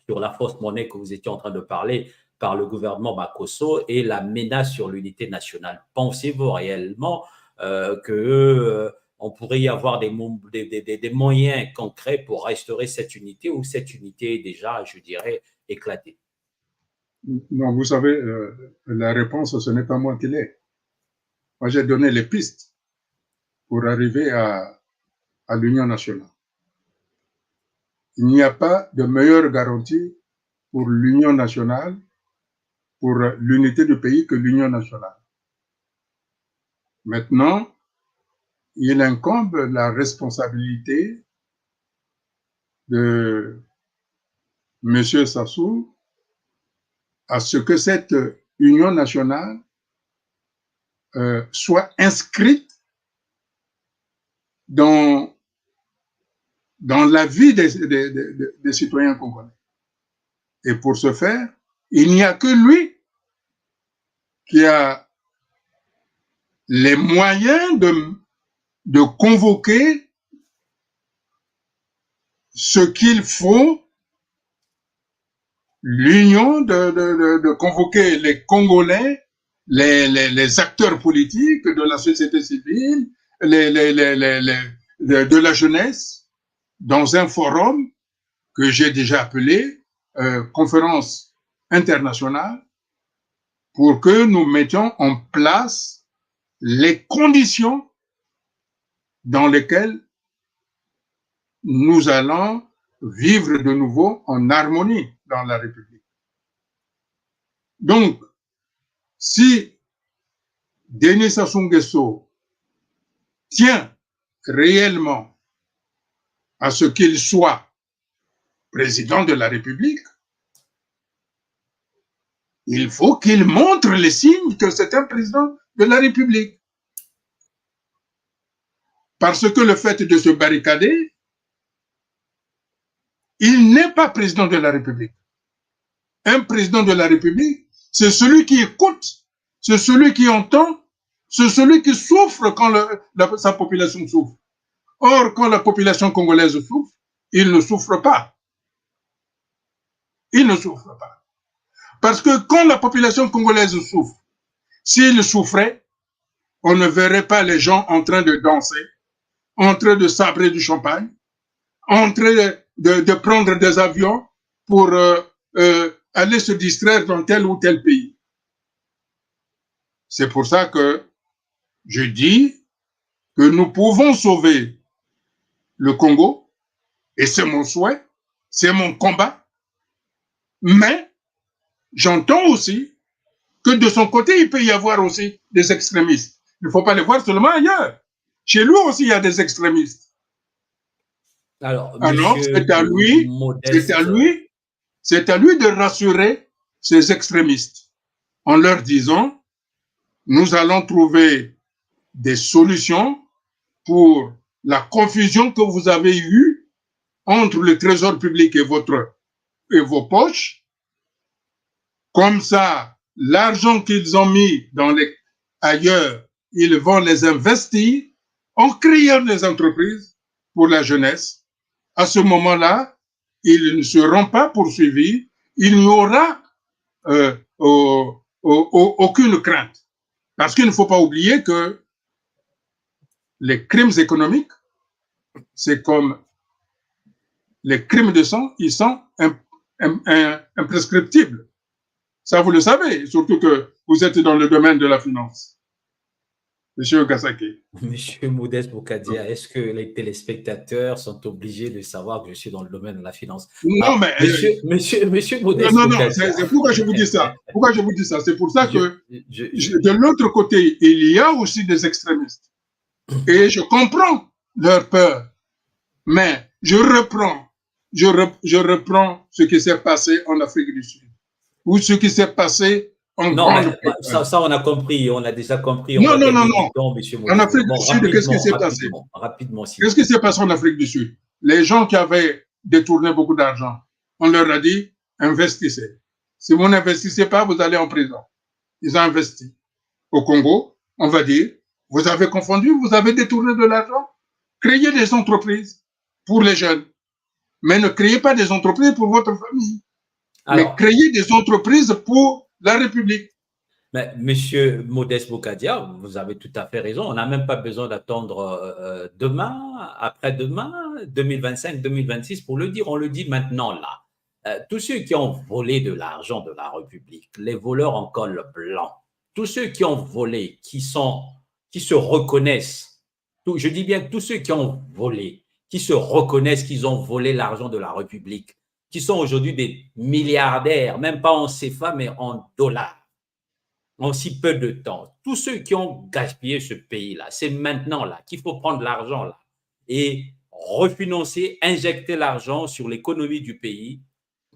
Speaker 1: sur la fausse monnaie que vous étiez en train de parler par le gouvernement Makosso et la menace sur l'unité nationale. Pensez-vous réellement qu'on pourrait y avoir des moyens concrets pour restaurer cette unité ou cette unité est déjà, je dirais, éclatée?
Speaker 2: Non, vous savez, la réponse, ce n'est pas moi qui l'ai. Moi, j'ai donné les pistes pour arriver à l'union nationale. Il n'y a pas de meilleure garantie pour l'union nationale, pour l'unité du pays que l'union nationale. Maintenant, il incombe la responsabilité de M. Sassou à ce que cette union nationale soit inscrite dans la vie des citoyens congolais. Et pour ce faire, il n'y a que lui qui a les moyens de convoquer ce qu'il faut, l'union de convoquer les Congolais, les acteurs politiques de la société civile, de la jeunesse, dans un forum que j'ai déjà appelé conférence internationale, pour que nous mettions en place les conditions dans lesquelles nous allons vivre de nouveau en harmonie dans la République. Donc, si Denis Sassou Nguesso tient réellement à ce qu'il soit président de la République, il faut qu'il montre les signes que c'est un président de la République. Parce que le fait de se barricader, il n'est pas président de la République. Un président de la République, c'est celui qui écoute, c'est celui qui entend, c'est celui qui souffre quand sa population souffre. Or, quand la population congolaise souffre, il ne souffre pas. Il ne souffre pas. Parce que quand la population congolaise souffre, s'il souffrait, on ne verrait pas les gens en train de danser, en train de sabrer du champagne, en train de prendre des avions pour aller se distraire dans tel ou tel pays. C'est pour ça que je dis que nous pouvons sauver le Congo, et c'est mon souhait, c'est mon combat, mais j'entends aussi que de son côté, il peut y avoir aussi des extrémistes. Il ne faut pas les voir seulement ailleurs. Chez lui aussi, il y a des extrémistes.
Speaker 1: Alors,
Speaker 2: c'est à lui de rassurer ces extrémistes en leur disant, nous allons trouver des solutions pour la confusion que vous avez eue entre le trésor public et vos poches. Comme ça, l'argent qu'ils ont mis ailleurs, ils vont les investir en créant des entreprises pour la jeunesse. À ce moment-là, ils ne seront pas poursuivis. Il n'y aura aucune crainte. Parce qu'il ne faut pas oublier que les crimes économiques, c'est comme les crimes de sang, ils sont imprescriptibles. Ça, vous le savez, surtout que vous êtes dans le domaine de la finance. Monsieur Gasaki.
Speaker 1: Monsieur Modeste Bokadia, est-ce que les téléspectateurs sont obligés de savoir que je suis dans le domaine de la finance?
Speaker 2: Non, mais...
Speaker 1: Monsieur Modeste
Speaker 2: Bokadia. C'est pourquoi je vous dis ça. Pourquoi je vous dis ça? C'est pour ça que de l'autre côté, il y a aussi des extrémistes. Et je comprends leur peur. Mais je reprends ce qui s'est passé en Afrique du Sud. Ou ce qui s'est passé en
Speaker 1: ça, on a compris, on a déjà compris.
Speaker 2: Non. En Afrique du Sud, qu'est-ce qui s'est passé?
Speaker 1: Rapidement.
Speaker 2: Qu'est-ce qui s'est passé en Afrique du Sud? Les gens qui avaient détourné beaucoup d'argent, on leur a dit, investissez. Si vous n'investissez pas, vous allez en prison. Ils ont investi. Au Congo, on va dire, vous avez confondu, vous avez détourné de l'argent. Créez des entreprises pour les jeunes. Mais ne créez pas des entreprises pour votre famille. Mais créez des entreprises pour la République.
Speaker 1: Mais Monsieur Modeste Bokadia, vous avez tout à fait raison. On n'a même pas besoin d'attendre demain, après-demain, 2025, 2026 pour le dire. On le dit maintenant là. Tous ceux qui ont volé de l'argent de la République, les voleurs en col blanc, tous ceux qui ont volé, qui se reconnaissent, je dis bien tous ceux qui ont volé, qui se reconnaissent qu'ils ont volé l'argent de la République, qui sont aujourd'hui des milliardaires, même pas en CFA, mais en dollars. en si peu de temps. Tous ceux qui ont gaspillé ce pays-là, c'est maintenant là qu'il faut prendre l'argent là et refinancer, injecter l'argent sur l'économie du pays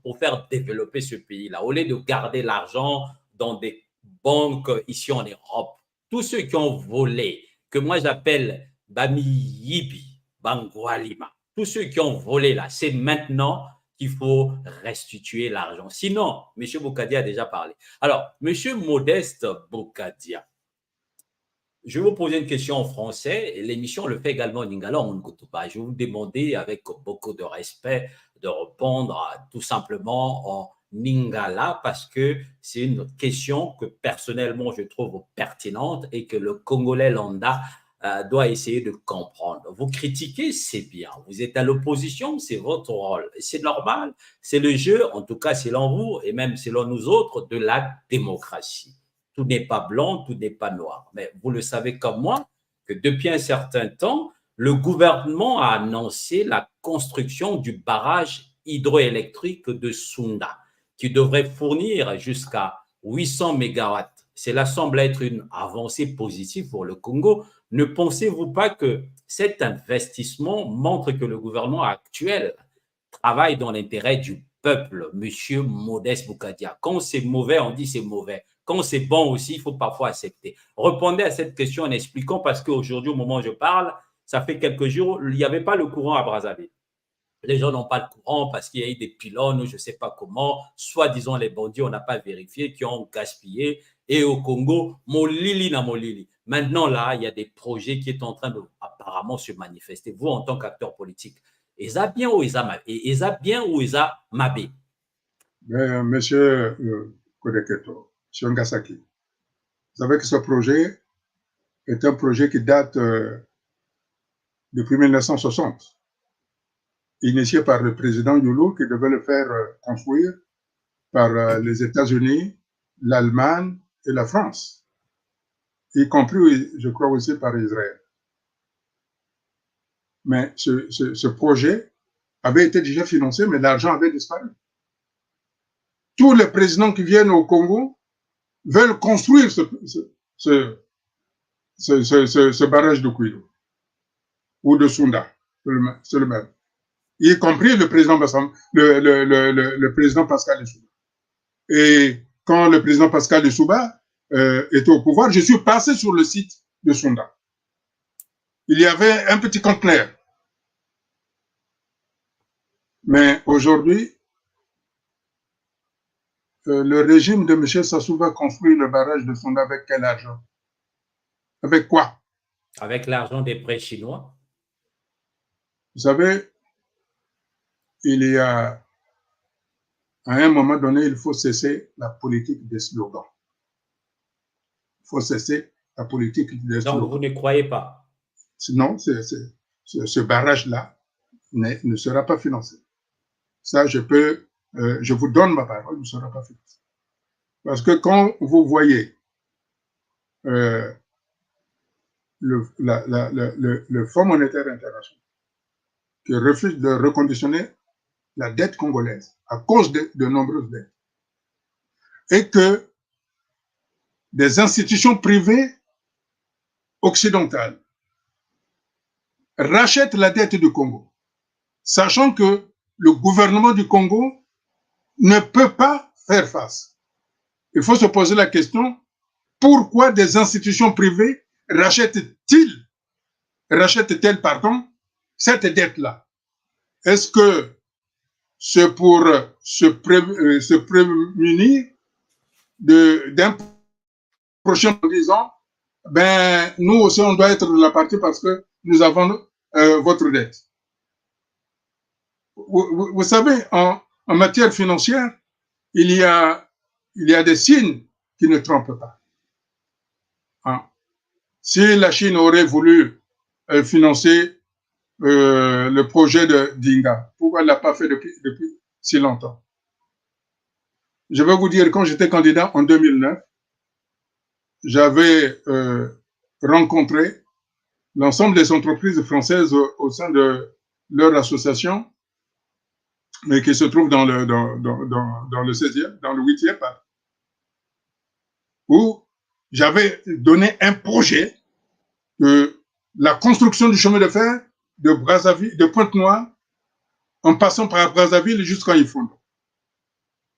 Speaker 1: pour faire développer ce pays-là, au lieu de garder l'argent dans des banques ici en Europe. Tous ceux qui ont volé, que moi j'appelle Bami Yibi, Bangwalima, tous ceux qui ont volé là, c'est maintenant qu'il faut restituer l'argent. Sinon, M. Bokadia a déjà parlé. Alors, M. Modeste Bokadia, je vais vous poser une question en français. L'émission le fait également en lingala, on ne coûte pas. Je vais vous demander avec beaucoup de respect de répondre tout simplement en lingala parce que c'est une question que personnellement je trouve pertinente et que le Congolais lambda doit essayer de comprendre. Vous critiquez, c'est bien. Vous êtes à l'opposition, c'est votre rôle. C'est normal, c'est le jeu, en tout cas selon vous et même selon nous autres, de la démocratie. Tout n'est pas blanc, tout n'est pas noir. Mais vous le savez comme moi que depuis un certain temps, le gouvernement a annoncé la construction du barrage hydroélectrique de Sunda, qui devrait fournir jusqu'à 800 mégawatts. Cela semble être une avancée positive pour le Congo. Ne pensez-vous pas que cet investissement montre que le gouvernement actuel travaille dans l'intérêt du peuple, Monsieur Modeste Bokadia? Quand c'est mauvais, on dit c'est mauvais. Quand c'est bon aussi, il faut parfois accepter. Répondez à cette question en expliquant parce qu'aujourd'hui, au moment où je parle, ça fait quelques jours, il n'y avait pas le courant à Brazzaville. Les gens n'ont pas le courant parce qu'il y a eu des pylônes ou je ne sais pas comment, soit disons les bandits, on n'a pas vérifié, qui ont gaspillé. Et au Congo, Molili na Molili. Maintenant, là, il y a des projets qui sont en train de apparemment se manifester. Vous, en tant qu'acteur politique, Eza bien ou Eza mal? Eza bien ou Eza mabé?
Speaker 2: Monsieur Kodeketo, M. Ngasaki, vous savez que ce projet est un projet qui date depuis 1960, initié par le président Youlou, qui devait le faire construire par les États-Unis, l'Allemagne et la France, y compris, je crois aussi, par Israël. Mais ce projet avait été déjà financé, mais l'argent avait disparu. Tous les présidents qui viennent au Congo veulent construire ce barrage de Kouilou ou de Sunda, c'est le même. Y compris le président, le président Pascal Lissouba. Et quand le président Pascal Lissouba était au pouvoir, je suis passé sur le site de Sunda. Il y avait un petit conteneur. Mais aujourd'hui, le régime de M. Sassou va construire le barrage de Sunda avec quel argent? Avec quoi?
Speaker 1: Avec l'argent des prêts chinois.
Speaker 2: Vous savez, il y a, à un moment donné, il faut cesser la politique des slogans. Il faut cesser la politique des slogans.
Speaker 1: Donc, vous ne croyez pas?
Speaker 2: Sinon, ce barrage-là ne sera pas financé. Ça, je vous donne ma parole, ne sera pas financé. Parce que quand vous voyez le Fonds monétaire international qui refuse de reconditionner la dette congolaise à cause de nombreuses dettes, et que des institutions privées occidentales rachètent la dette du Congo, sachant que le gouvernement du Congo ne peut pas faire face. Il faut se poser la question, pourquoi des institutions privées rachètent-elles, cette dette-là? Est-ce que c'est pour se prémunir d'un prochain en disant, ben, nous aussi, on doit être de la partie parce que nous avons votre dette. Vous savez, en matière financière, il y a des signes qui ne trompent pas. Hein? Si la Chine aurait voulu financer le projet de Dinga, pourquoi elle ne l'a pas fait depuis si longtemps? Je vais vous dire, quand j'étais candidat en 2009, j'avais rencontré l'ensemble des entreprises françaises au sein de leur association, mais qui se trouve dans le 16e, dans le 8e, où j'avais donné un projet de la construction du chemin de fer de Brazzaville, de Pointe-Noire, en passant par Brazzaville jusqu'à Ifondo.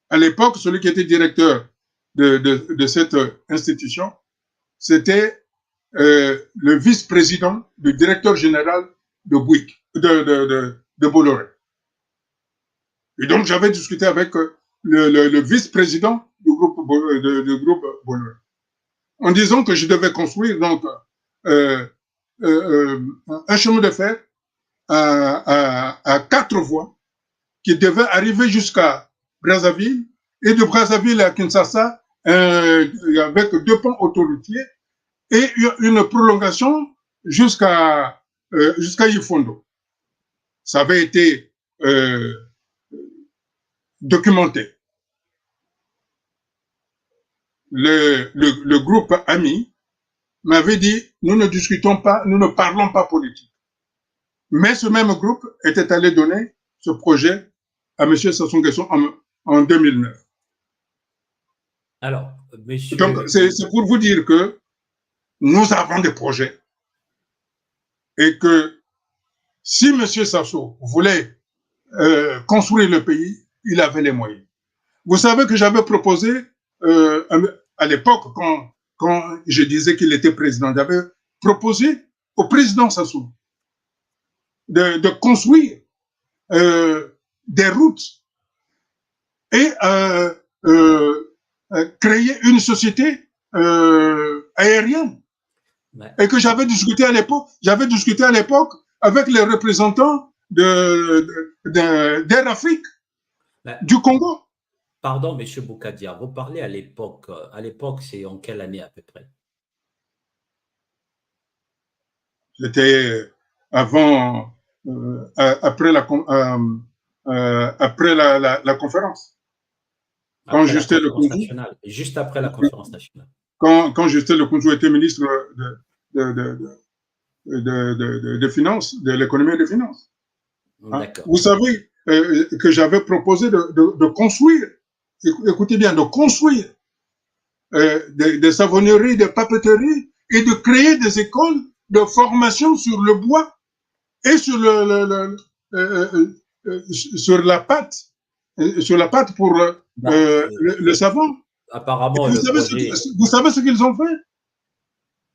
Speaker 2: À l'époque, celui qui était directeur de cette institution, c'était le vice-président du directeur général de Bouygues, de Bolloré. Et donc, j'avais discuté avec le vice-président du groupe Bolloré, en disant que je devais construire donc un chemin de fer à 4 voies qui devait arriver jusqu'à Brazzaville et de Brazzaville à Kinshasa avec 2 ponts autoroutiers et une prolongation jusqu'à Ifondo. Ça avait été documenté. Le groupe ami m'avait dit, nous ne discutons pas, nous ne parlons pas politique. Mais ce même groupe était allé donner ce projet à M. Sassou Nguesso en 2009.
Speaker 1: Alors, monsieur...
Speaker 2: Donc, c'est pour vous dire que nous avons des projets et que si M. Sassou voulait construire le pays, il avait les moyens. Vous savez que j'avais proposé à l'époque, quand je disais qu'il était président, j'avais proposé au président Sassou de construire des routes et créer une société aérienne. Ouais. Et que j'avais discuté à l'époque avec les représentants d'Air Afrique, ouais, du Congo.
Speaker 1: Pardon, M. Boukadia, vous parlez à l'époque. À l'époque, c'est en quelle année à peu près?
Speaker 2: C'était avant, après la conférence.
Speaker 1: Quand Justin Lekunju, juste après la conférence nationale.
Speaker 2: Quand Justin Lekunju était ministre de Finances, de l'économie et des finances. Vous savez que j'avais proposé de construire, écoutez bien, de construire des savonneries, des papeteries et de créer des écoles de formation sur le bois et sur sur la pâte pour le savon.
Speaker 1: Apparemment,
Speaker 2: vous savez ce qu'ils ont fait?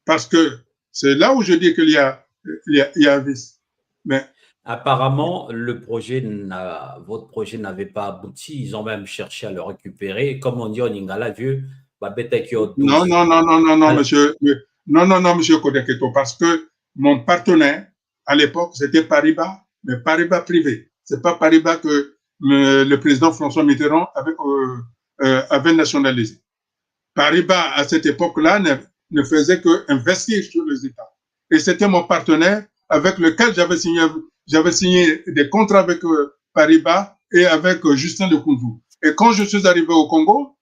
Speaker 2: Parce que c'est là où je dis qu'il y a un vice. Mais
Speaker 1: apparemment, votre projet n'avait pas abouti. Ils ont même cherché à le récupérer. Comme on dit en Lingala, vieux,
Speaker 2: non, monsieur Kodeketo, parce que mon partenaire, à l'époque, c'était Paribas, mais Paribas privé. C'est pas Paribas que le président François Mitterrand avait nationalisé. Paribas, à cette époque-là, ne faisait qu'investir sur les États. Et c'était mon partenaire avec lequel j'avais signé des contrats avec Paribas et avec Justin Lekunju. Et quand je suis arrivé au Congo,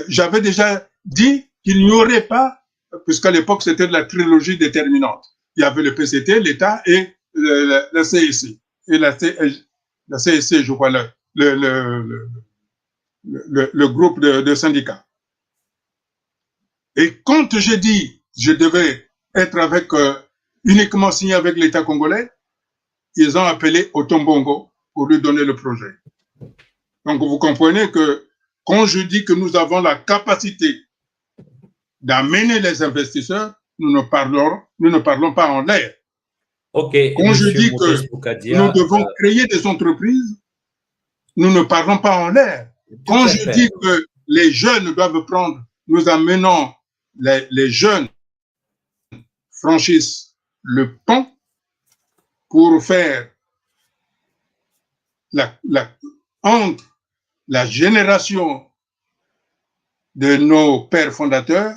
Speaker 2: j'avais déjà dit qu'il n'y aurait pas, puisqu'à l'époque c'était de la trilogie déterminante. Il y avait le PCT, l'État et la CEC. Et la CEC, je crois, le groupe de syndicats. Et quand j'ai dit je devais être uniquement signé avec l'État congolais, ils ont appelé Otombongo pour lui donner le projet. Donc vous comprenez que quand je dis que nous avons la capacité d'amener les investisseurs, nous ne parlons pas en l'air.
Speaker 1: Okay,
Speaker 2: quand je dis que Boukadia, nous devons créer des entreprises, nous ne parlons pas en l'air. Quand je dis que les jeunes doivent prendre, nous amenons les jeunes franchissent le pont pour faire entre la génération de nos pères fondateurs,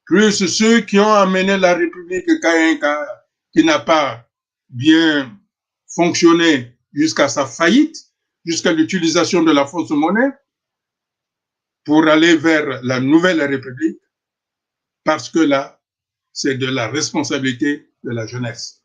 Speaker 2: plus ceux qui ont amené la République Kayenka, qui n'a pas bien fonctionné jusqu'à sa faillite, jusqu'à l'utilisation de la fausse monnaie, pour aller vers la nouvelle République, parce que là, c'est de la responsabilité de la jeunesse.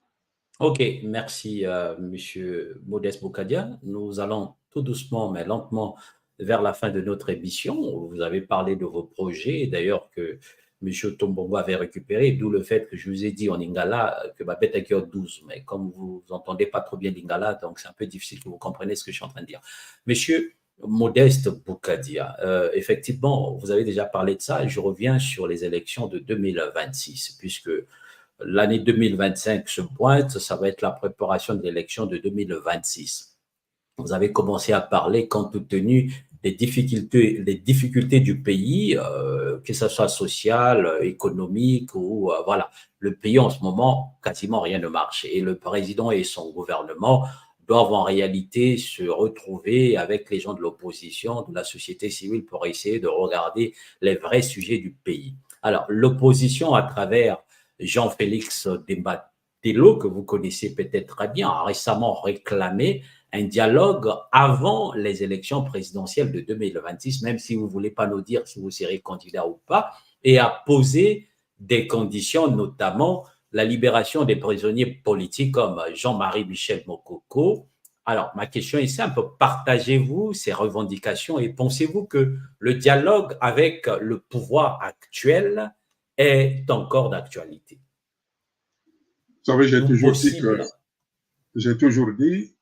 Speaker 1: Ok, merci Monsieur Modeste Boukadia. Nous allons tout doucement mais lentement vers la fin de notre émission. Vous avez parlé de vos projets, d'ailleurs que M. Tombongo avait récupéré, d'où le fait que je vous ai dit en lingala que ma bête est 12. Mais comme vous n'entendez pas trop bien lingala, donc c'est un peu difficile que vous compreniez ce que je suis en train de dire. Monsieur Modeste Boukadia, effectivement, vous avez déjà parlé de ça et je reviens sur les élections de 2026, puisque l'année 2025 se pointe, ça va être la préparation de l'élection de 2026. Vous avez commencé à parler compte tenu des difficultés du pays, que ce soit social, économique ou voilà. Le pays en ce moment, quasiment rien ne marche et le président et son gouvernement doivent en réalité se retrouver avec les gens de l'opposition, de la société civile pour essayer de regarder les vrais sujets du pays. Alors, l'opposition à travers Jean-Félix Dembatello, que vous connaissez peut-être très bien, a récemment réclamé un dialogue avant les élections présidentielles de 2026, même si vous ne voulez pas nous dire si vous serez candidat ou pas, et a posé des conditions, notamment la libération des prisonniers politiques comme Jean-Marie Michel Mokoko. Alors, ma question est simple, partagez-vous ces revendications et pensez-vous que le dialogue avec le pouvoir actuel est encore d'actualité?
Speaker 2: Vous savez,
Speaker 1: Ou possible?
Speaker 2: j'ai toujours dit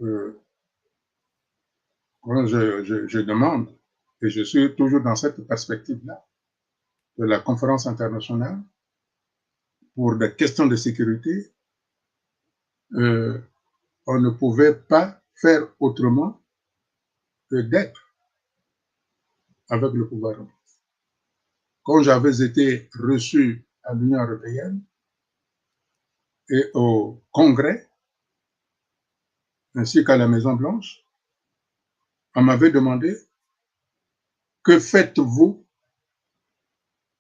Speaker 2: quand je demande, et je suis toujours dans cette perspective-là, de la conférence internationale, pour des questions de sécurité, on ne pouvait pas faire autrement que d'être avec le pouvoir. Quand j'avais été reçu à l'Union européenne et au Congrès, ainsi qu'à la Maison-Blanche, on m'avait demandé que faites-vous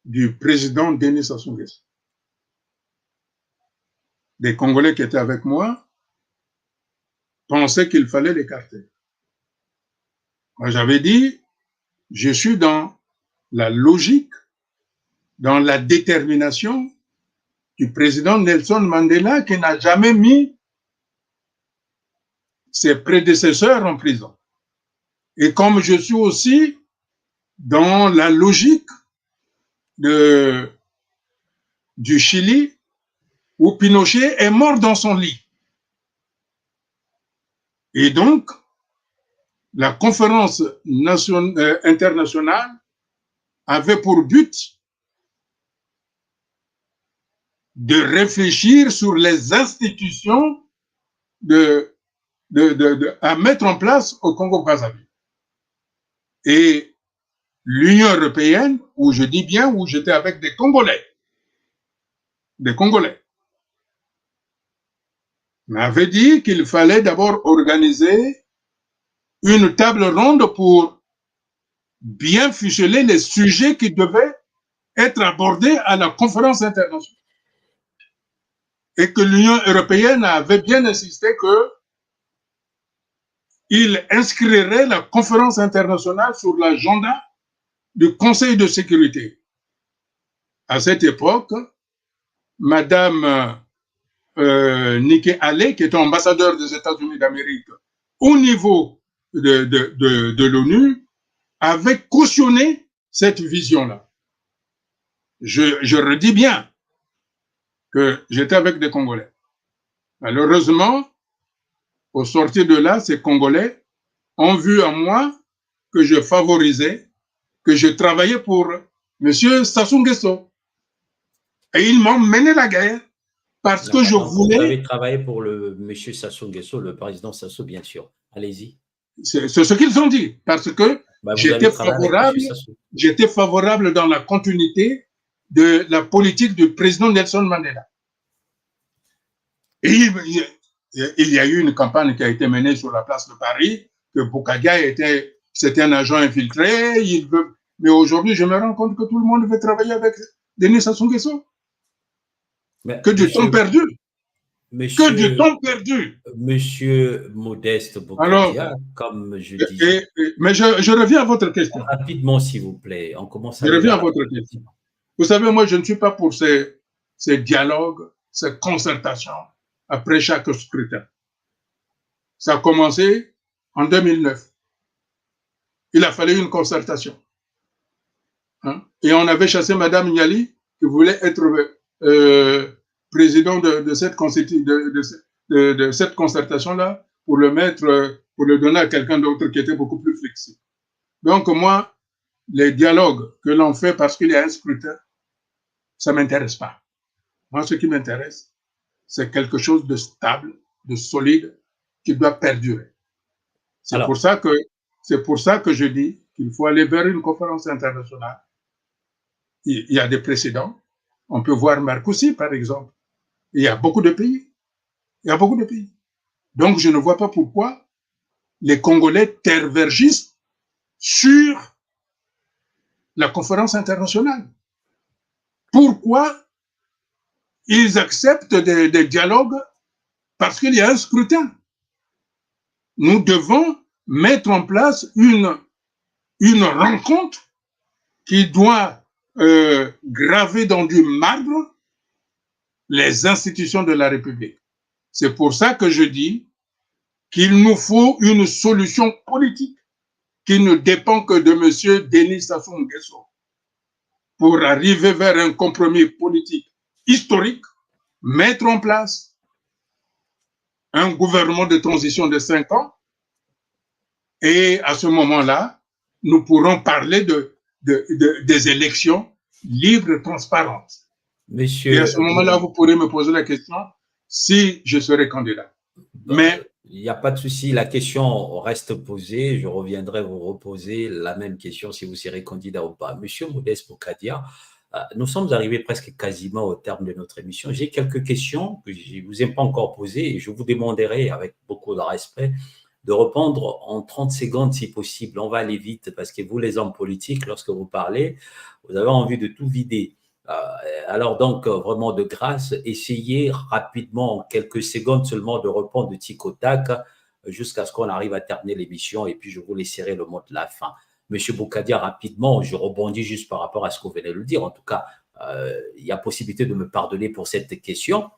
Speaker 2: du président Denis Sassou Nguesso. Des Congolais qui étaient avec moi pensaient qu'il fallait l'écarter. Moi, j'avais dit, je suis dans la logique, dans la détermination du président Nelson Mandela qui n'a jamais mis ses prédécesseurs en prison. Et comme je suis aussi dans la logique du Chili, où Pinochet est mort dans son lit. Et donc, la conférence internationale avait pour but de réfléchir sur les institutions à mettre en place au Congo-Brazzaville. Et l'Union européenne, où je dis bien, où j'étais avec des Congolais, m'avait dit qu'il fallait d'abord organiser une table ronde pour bien ficeler les sujets qui devaient être abordés à la conférence internationale. Et que l'Union européenne avait bien insisté qu'il inscrirait la conférence internationale sur l'agenda du Conseil de sécurité. À cette époque, Madame Nikki Haley, qui était ambassadeur des États-Unis d'Amérique au niveau de l'ONU, avait cautionné cette vision-là. Je redis bien que j'étais avec des Congolais. Malheureusement, au sortir de là, ces Congolais ont vu en moi que je favorisais, que je travaillais pour M. Sassou Nguesso. Et ils m'ont mené la guerre parce que je voulais...
Speaker 1: Vous avez travaillé pour le M. Sassou Nguesso, le président Sassou, bien sûr. Allez-y.
Speaker 2: C'est ce qu'ils ont dit, parce que j'étais favorable dans la continuité de la politique du président Nelson Mandela. Et il y a eu une campagne qui a été menée sur la place de Paris, que Boukadia c'était un agent infiltré. Mais aujourd'hui, je me rends compte que tout le monde veut travailler avec Denis Sassou Nguesso. Que du temps perdu. Que du temps perdu.
Speaker 1: Monsieur Modeste Boukadia, comme je disais.
Speaker 2: Mais je reviens à votre question.
Speaker 1: Rapidement, s'il vous plaît. On commence à
Speaker 2: Je reviens à votre question. Vous savez, moi, je ne suis pas pour ces dialogues, ces concertations après chaque scrutin. Ça a commencé en 2009. Il a fallu une concertation. Hein? Et on avait chassé Madame Niali, qui voulait être président de cette concertation-là, pour le mettre, pour le donner à quelqu'un d'autre qui était beaucoup plus flexible. Donc moi, les dialogues que l'on fait parce qu'il y a un scrutin, ça ne m'intéresse pas. Moi, ce qui m'intéresse, c'est quelque chose de stable, de solide, qui doit perdurer. C'est pour ça que je dis qu'il faut aller vers une conférence internationale. Il y a des précédents. On peut voir Marcoussi, par exemple. Il y a beaucoup de pays. Il y a beaucoup de pays. Donc, je ne vois pas pourquoi les Congolais tervergissent sur la conférence internationale. Pourquoi ils acceptent des dialogues? Parce qu'il y a un scrutin. Nous devons mettre en place une rencontre qui doit graver dans du marbre les institutions de la République. C'est pour ça que je dis qu'il nous faut une solution politique qui ne dépend que de M. Denis Sassou Nguesso pour arriver vers un compromis politique historique, mettre en place un gouvernement de transition de 5 ans, et à ce moment-là, nous pourrons parler des élections libres et transparentes.
Speaker 1: Monsieur,
Speaker 2: et à ce moment-là, vous pourrez me poser la question si je serai candidat. Mais
Speaker 1: il n'y a pas de souci, la question reste posée. Je reviendrai vous reposer la même question si vous serez candidat ou pas. Monsieur Modeste Bokadia, nous sommes arrivés presque quasiment au terme de notre émission. J'ai quelques questions que je ne vous ai pas encore posées et je vous demanderai avec beaucoup de respect de répondre en 30 secondes si possible. On va aller vite parce que vous, les hommes politiques, lorsque vous parlez, vous avez envie de tout vider. Alors donc, vraiment de grâce, essayez rapidement, en quelques secondes seulement, de répondre de tic au tac jusqu'à ce qu'on arrive à terminer l'émission et puis je vous laisserai le mot de la fin. Monsieur Bokadia, rapidement, je rebondis juste par rapport à ce que vous venez de le dire. En tout cas, il y a possibilité de me pardonner pour cette question.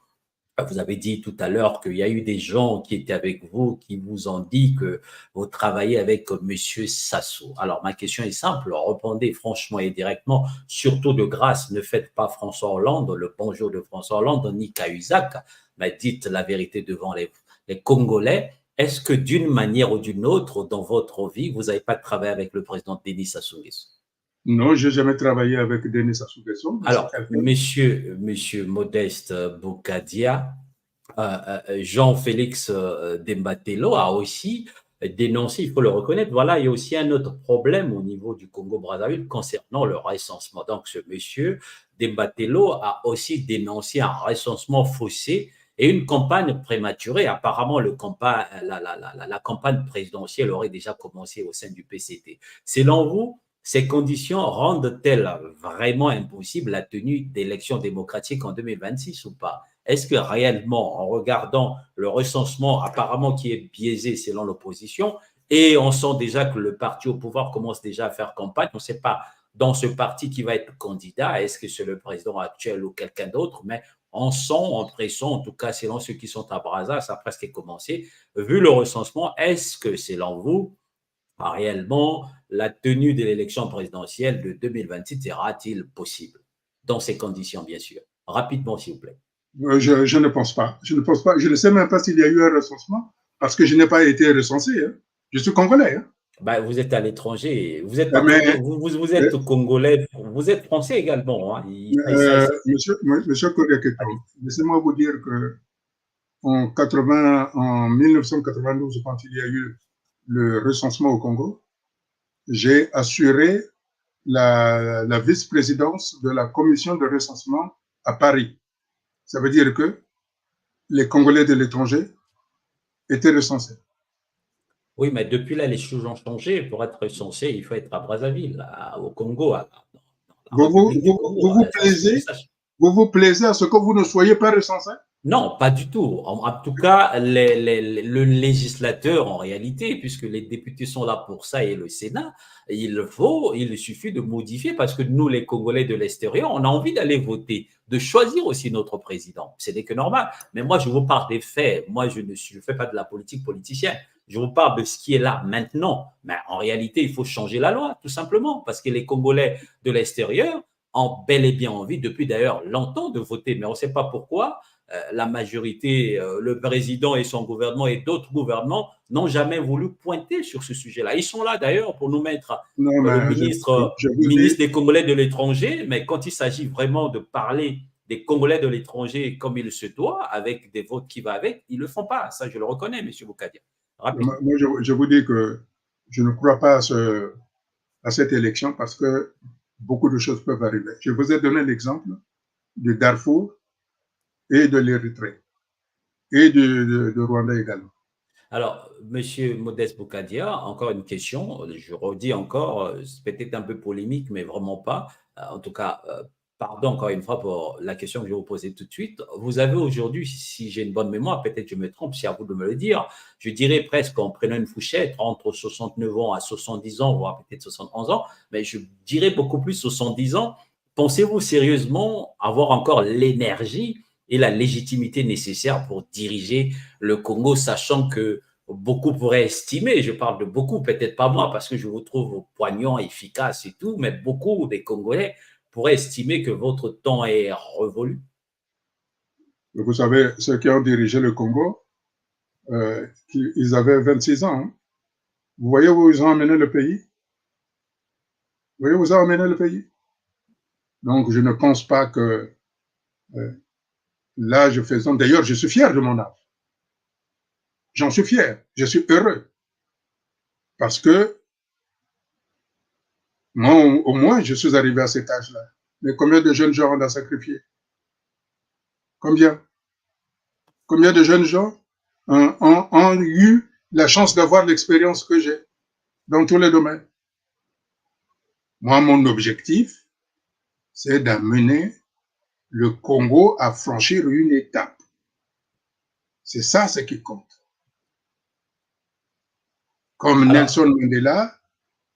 Speaker 1: Vous avez dit tout à l'heure qu'il y a eu des gens qui étaient avec vous, qui vous ont dit que vous travaillez avec Monsieur Sassou. Alors, ma question est simple, répondez franchement et directement, surtout de grâce, ne faites pas François Hollande, le bonjour de François Hollande, ni Cahuzac, mais dites la vérité devant les Congolais. Est-ce que d'une manière ou d'une autre, dans votre vie, vous n'avez pas travaillé avec le président Denis Sassou Nguesso?
Speaker 2: Non, je n'ai jamais travaillé avec Denis Sassou Nguesso.
Speaker 1: Alors, monsieur Modeste Bokadia, Jean-Félix Dembatello a aussi dénoncé, il faut le reconnaître, voilà, il y a aussi un autre problème au niveau du Congo-Brazzaville concernant le recensement. Donc, ce monsieur Dembatello a aussi dénoncé un recensement faussé et une campagne prématurée. Apparemment, la campagne présidentielle aurait déjà commencé au sein du PCT. Selon vous, ces conditions rendent-elles vraiment impossible la tenue d'élections démocratiques en 2026 ou pas? Est-ce que réellement, en regardant le recensement apparemment qui est biaisé selon l'opposition, et on sent déjà que le parti au pouvoir commence déjà à faire campagne, on ne sait pas dans ce parti qui va être candidat, est-ce que c'est le président actuel ou quelqu'un d'autre, mais on sent, on pressent, en tout cas selon ceux qui sont à Brazza, ça a presque commencé. Vu le recensement, est-ce que selon vous, réellement, la tenue de l'élection présidentielle de 2026 sera-t-il possible? Dans ces conditions, bien sûr. Rapidement, s'il vous plaît.
Speaker 2: Je ne pense pas. Je ne pense pas. Je ne sais même pas s'il y a eu un recensement parce que je n'ai pas été recensé. Hein. Je suis congolais. Hein.
Speaker 1: Ben, vous êtes à l'étranger. Vous êtes, vous êtes congolais. Vous êtes français également. Hein.
Speaker 2: Monsieur Kodeketo, laissez-moi vous dire que en 1992, quand il y a eu le recensement au Congo, j'ai assuré la vice-présidence de la commission de recensement à Paris. Ça veut dire que les Congolais de l'étranger étaient recensés.
Speaker 1: Oui, mais depuis là, les choses ont changé. Pour être recensé, il faut être à Brazzaville, au Congo.
Speaker 2: Vous vous plaisez à ce que vous ne soyez pas recensé?
Speaker 1: Non, pas du tout. En tout cas, le législateur, en réalité, puisque les députés sont là pour ça et le Sénat, il suffit de modifier parce que nous, les Congolais de l'extérieur, on a envie d'aller voter, de choisir aussi notre président. Ce n'est que normal. Mais moi, je vous parle des faits. Moi, je ne fais pas de la politique politicienne. Je vous parle de ce qui est là maintenant. Mais en réalité, il faut changer la loi, tout simplement, parce que les Congolais de l'extérieur ont bel et bien envie, depuis d'ailleurs longtemps, de voter. Mais on ne sait pas pourquoi la majorité, le président et son gouvernement et d'autres gouvernements n'ont jamais voulu pointer sur ce sujet-là. Ils sont là d'ailleurs pour nous mettre
Speaker 2: Non, mais je vous dis,
Speaker 1: ministre des Congolais de l'étranger, mais quand il s'agit vraiment de parler des Congolais de l'étranger comme il se doit, avec des votes qui vont avec, ils ne le font pas. Ça, je le reconnais, M. Boukadia.
Speaker 2: moi,
Speaker 1: Rapidement.
Speaker 2: je vous dis que je ne crois pas à cette élection parce que beaucoup de choses peuvent arriver. Je vous ai donné l'exemple du Darfour et de l'Érythrée et de Rwanda également.
Speaker 1: Alors, Monsieur Modeste Boukadia, encore une question. Je redis encore, c'est peut-être un peu polémique, mais vraiment pas. En tout cas, pardon encore une fois pour la question que je vais vous poser tout de suite. Vous avez aujourd'hui, si j'ai une bonne mémoire, peut-être je me trompe, c'est à vous de me le dire, je dirais presque en prenant une fourchette entre 69 ans à 70 ans, voire peut-être 71 ans, mais je dirais beaucoup plus 70 ans. Pensez-vous sérieusement avoir encore l'énergie et la légitimité nécessaire pour diriger le Congo, sachant que beaucoup pourraient estimer, je parle de beaucoup, peut-être pas moi, parce que je vous trouve poignant, efficace et tout, mais beaucoup des Congolais pourraient estimer que votre temps est révolu.
Speaker 2: Vous savez, ceux qui ont dirigé le Congo, ils avaient 26 ans. Hein. Vous voyez où ils ont amené le pays? Vous voyez où ils ont amené le pays? Donc, je ne pense pas que l'âge faisant. D'ailleurs, je suis fier de mon âge. J'en suis fier. Je suis heureux. Parce que moi, au moins, je suis arrivé à cet âge-là. Mais combien de jeunes gens on a sacrifié? Combien? Combien de jeunes gens ont eu la chance d'avoir l'expérience que j'ai dans tous les domaines? Moi, mon objectif, c'est d'amener le Congo à franchir une étape. C'est ça ce qui compte. Comme
Speaker 1: Alors,
Speaker 2: Nelson Mandela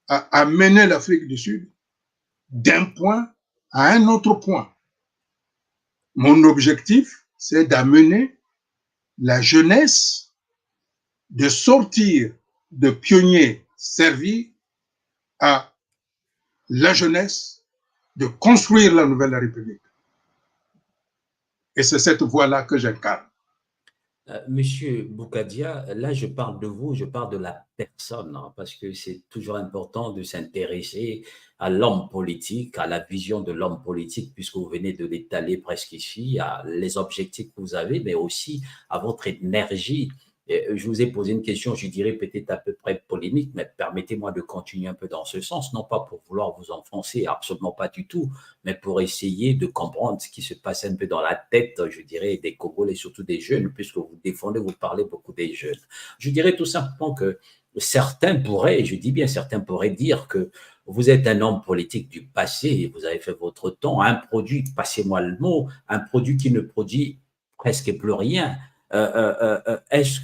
Speaker 2: a amené l'Afrique du Sud d'un point à un autre point. Mon objectif, c'est d'amener la jeunesse de sortir de pionniers servis à la jeunesse de construire la nouvelle République. Et c'est cette voie-là que j'incarne.
Speaker 1: Monsieur Boukadia, là, je parle de vous, je parle de la personne, hein, parce que c'est toujours important de s'intéresser à l'homme politique, à la vision de l'homme politique, puisque vous venez de l'étaler presque ici, à les objectifs que vous avez, mais aussi à votre énergie. Et je vous ai posé une question, je dirais peut-être à peu près polémique, mais permettez-moi de continuer un peu dans ce sens, non pas pour vouloir vous enfoncer, absolument pas du tout, mais pour essayer de comprendre ce qui se passe un peu dans la tête, je dirais, des Congolais, surtout des jeunes, puisque vous défendez, vous parlez beaucoup des jeunes. Je dirais tout simplement que certains pourraient, et je dis bien certains pourraient dire que vous êtes un homme politique du passé, vous avez fait votre temps, un produit, passez-moi le mot, un produit qui ne produit presque plus rien. Est-ce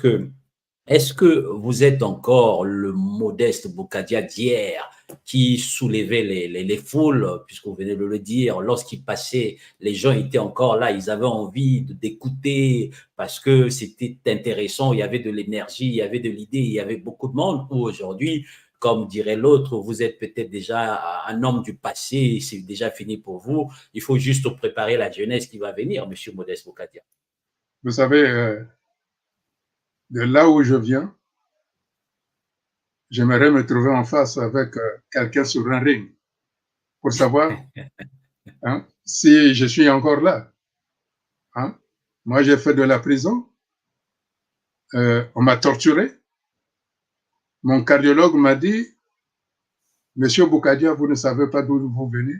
Speaker 1: que vous êtes encore le modeste Boukadia d'hier qui soulevait les foules, puisque vous venez de le dire, lorsqu'il passait, les gens étaient encore là, ils avaient envie d'écouter parce que c'était intéressant, il y avait de l'énergie, il y avait de l'idée, il y avait beaucoup de monde, ou aujourd'hui, comme dirait l'autre, vous êtes peut-être déjà un homme du passé, c'est déjà fini pour vous, il faut juste préparer la jeunesse qui va venir, monsieur Modeste Boukadia.
Speaker 2: Vous savez, de là où je viens, j'aimerais me trouver en face avec quelqu'un sur un ring pour savoir hein, si je suis encore là. Hein. Moi, j'ai fait de la prison, on m'a torturé. Mon cardiologue m'a dit, Monsieur Boukadia, vous ne savez pas d'où vous venez.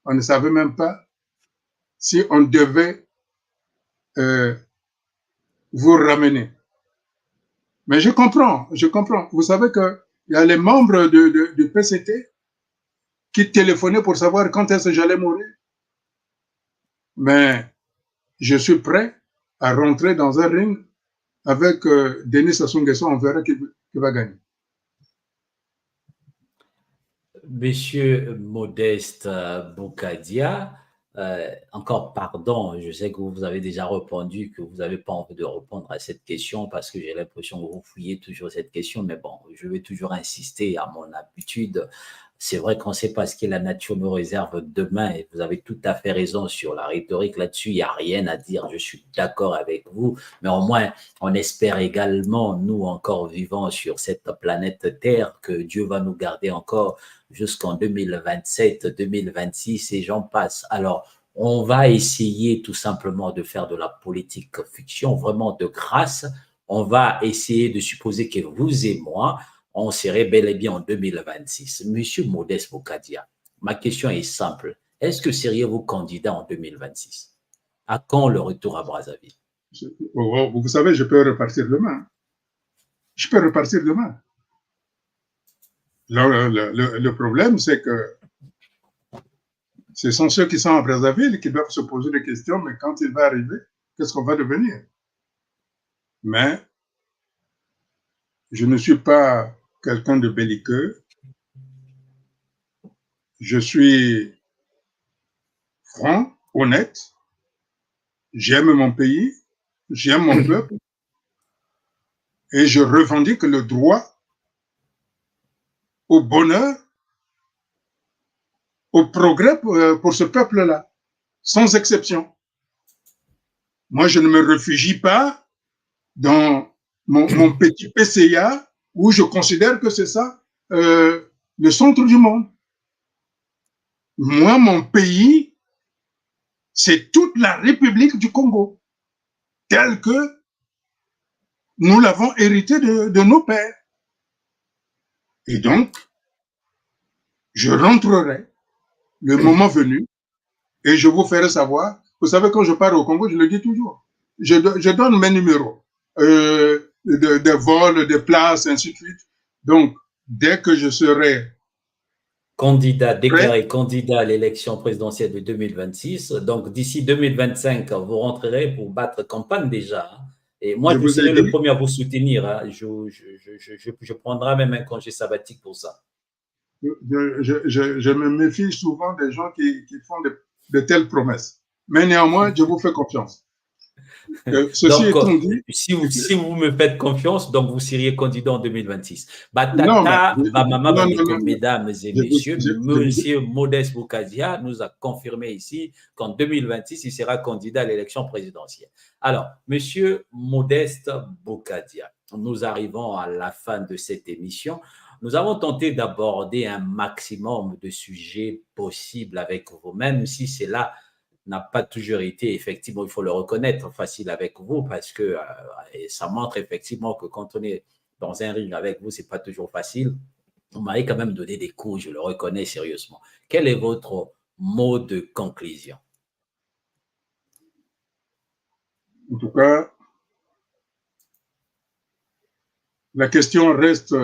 Speaker 2: On ne savait même pas si on devait euh, vous ramener. Mais je comprends, je comprends. Vous savez qu'il y a les membres du PCT qui téléphonaient pour savoir quand est-ce que j'allais mourir. Mais je suis prêt à rentrer dans un ring avec Denis Sassou Nguesso, on verra qui va gagner.
Speaker 1: Monsieur Modeste Boukadia, Encore pardon, je sais que vous avez déjà répondu, que vous n'avez pas envie de répondre à cette question parce que j'ai l'impression que vous fouillez toujours cette question, mais bon, je vais toujours insister à mon habitude. C'est vrai qu'on ne sait pas ce que la nature nous réserve demain et vous avez tout à fait raison sur la rhétorique là-dessus. Il n'y a rien à dire. Je suis d'accord avec vous, mais au moins, on espère également, nous encore vivants sur cette planète Terre, que Dieu va nous garder encore jusqu'en 2027, 2026 et j'en passe. Alors, on va essayer tout simplement de faire de la politique fiction, vraiment de grâce. On va essayer de supposer que vous et moi, on serait bel et bien en 2026. Monsieur Modeste Bokadia, ma question est simple. Est-ce que seriez-vous candidat en 2026? À quand le retour à Brazzaville?
Speaker 2: Vous savez, je peux repartir demain. Je peux repartir demain. Le problème, c'est que ce sont ceux qui sont à Brazzaville qui doivent se poser des questions, mais quand il va arriver, qu'est-ce qu'on va devenir? Mais je ne suis pas quelqu'un de belliqueux. Je suis franc, honnête. J'aime mon pays, j'aime mon peuple et je revendique le droit au bonheur, au progrès pour ce peuple-là, sans exception. Moi, je ne me réfugie pas dans mon petit PCA où je considère que c'est ça le centre du monde. Moi, mon pays, c'est toute la République du Congo, telle que nous l'avons hérité de nos pères. Et donc, je rentrerai le moment venu et je vous ferai savoir. Vous savez, quand je pars au Congo, je le dis toujours. Je donne mes numéros de vol, de places, ainsi de suite. Donc, dès que je serai
Speaker 1: Candidat,
Speaker 2: prêt,
Speaker 1: déclaré candidat à l'élection présidentielle de 2026. Donc, d'ici 2025, vous rentrerez pour battre campagne déjà. Et moi,
Speaker 2: je
Speaker 1: je
Speaker 2: vous ai
Speaker 1: serai le
Speaker 2: dit,
Speaker 1: premier à vous soutenir. Je prendrai même un congé sabbatique pour ça.
Speaker 2: je me méfie souvent des gens qui font de telles promesses. Mais néanmoins, je vous fais confiance. Ceci
Speaker 1: Donc,
Speaker 2: étant dit,
Speaker 1: si vous me faites confiance, donc vous seriez candidat en 2026.
Speaker 2: non, mais
Speaker 1: Batata, Bamama
Speaker 2: non, non,
Speaker 1: Bandeko,
Speaker 2: non, non.
Speaker 1: mesdames et
Speaker 2: Je vous,
Speaker 1: messieurs,
Speaker 2: je vous dis,
Speaker 1: monsieur Modeste Boukadia nous a confirmé ici qu'en 2026, il sera candidat à l'élection présidentielle. Alors, monsieur Modeste Boukadia, nous arrivons à la fin de cette émission. Nous avons tenté d'aborder un maximum de sujets possibles avec vous, même si c'est là n'a pas toujours été, effectivement, il faut le reconnaître, facile avec vous parce que ça montre effectivement que quand on est dans un ring avec vous, c'est pas toujours facile. Vous m'avez quand même donné des coups, je le reconnais sérieusement. Quel est votre mot de conclusion?
Speaker 2: en tout cas, la question reste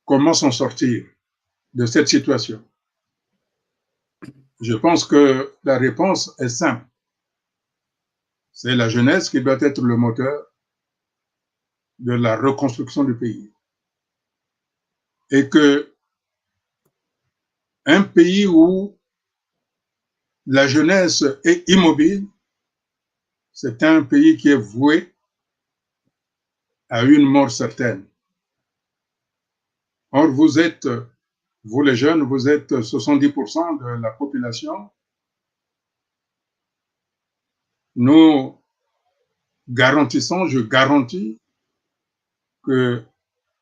Speaker 2: comment s'en sortir de cette situation. Je pense que la réponse est simple. C'est la jeunesse qui doit être le moteur de la reconstruction du pays. Et que un pays où la jeunesse est immobile, c'est un pays qui est voué à une mort certaine. Or, vous les jeunes, vous êtes 70% de la population. Nous garantissons, je garantis que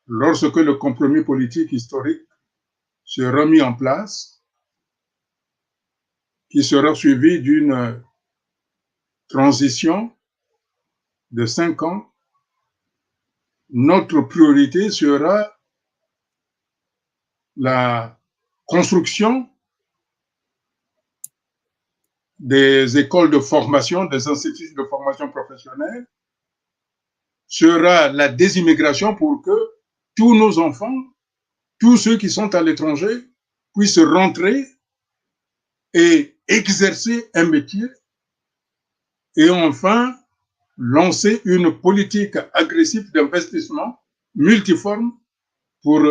Speaker 2: lorsque le compromis politique historique sera mis en place, qui sera suivi d'une transition de 5 ans, notre priorité sera la construction des écoles de formation, des instituts de formation professionnelle, sera la désimmigration pour que tous nos enfants, tous ceux qui sont à l'étranger, puissent rentrer et exercer un métier et enfin lancer une politique agressive d'investissement multiforme pour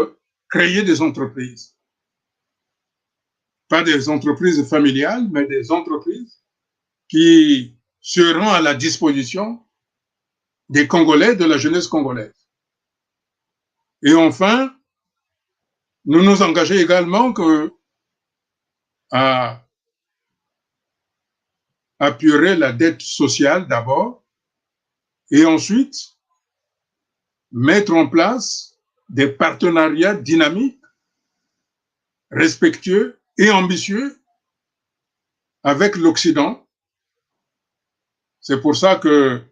Speaker 2: créer des entreprises. pas des entreprises familiales, mais des entreprises qui seront à la disposition des Congolais, de la jeunesse congolaise. Et enfin, nous nous engageons également à apurer la dette sociale d'abord et ensuite mettre en place des partenariats dynamiques, respectueux et ambitieux avec l'Occident. C'est pour ça que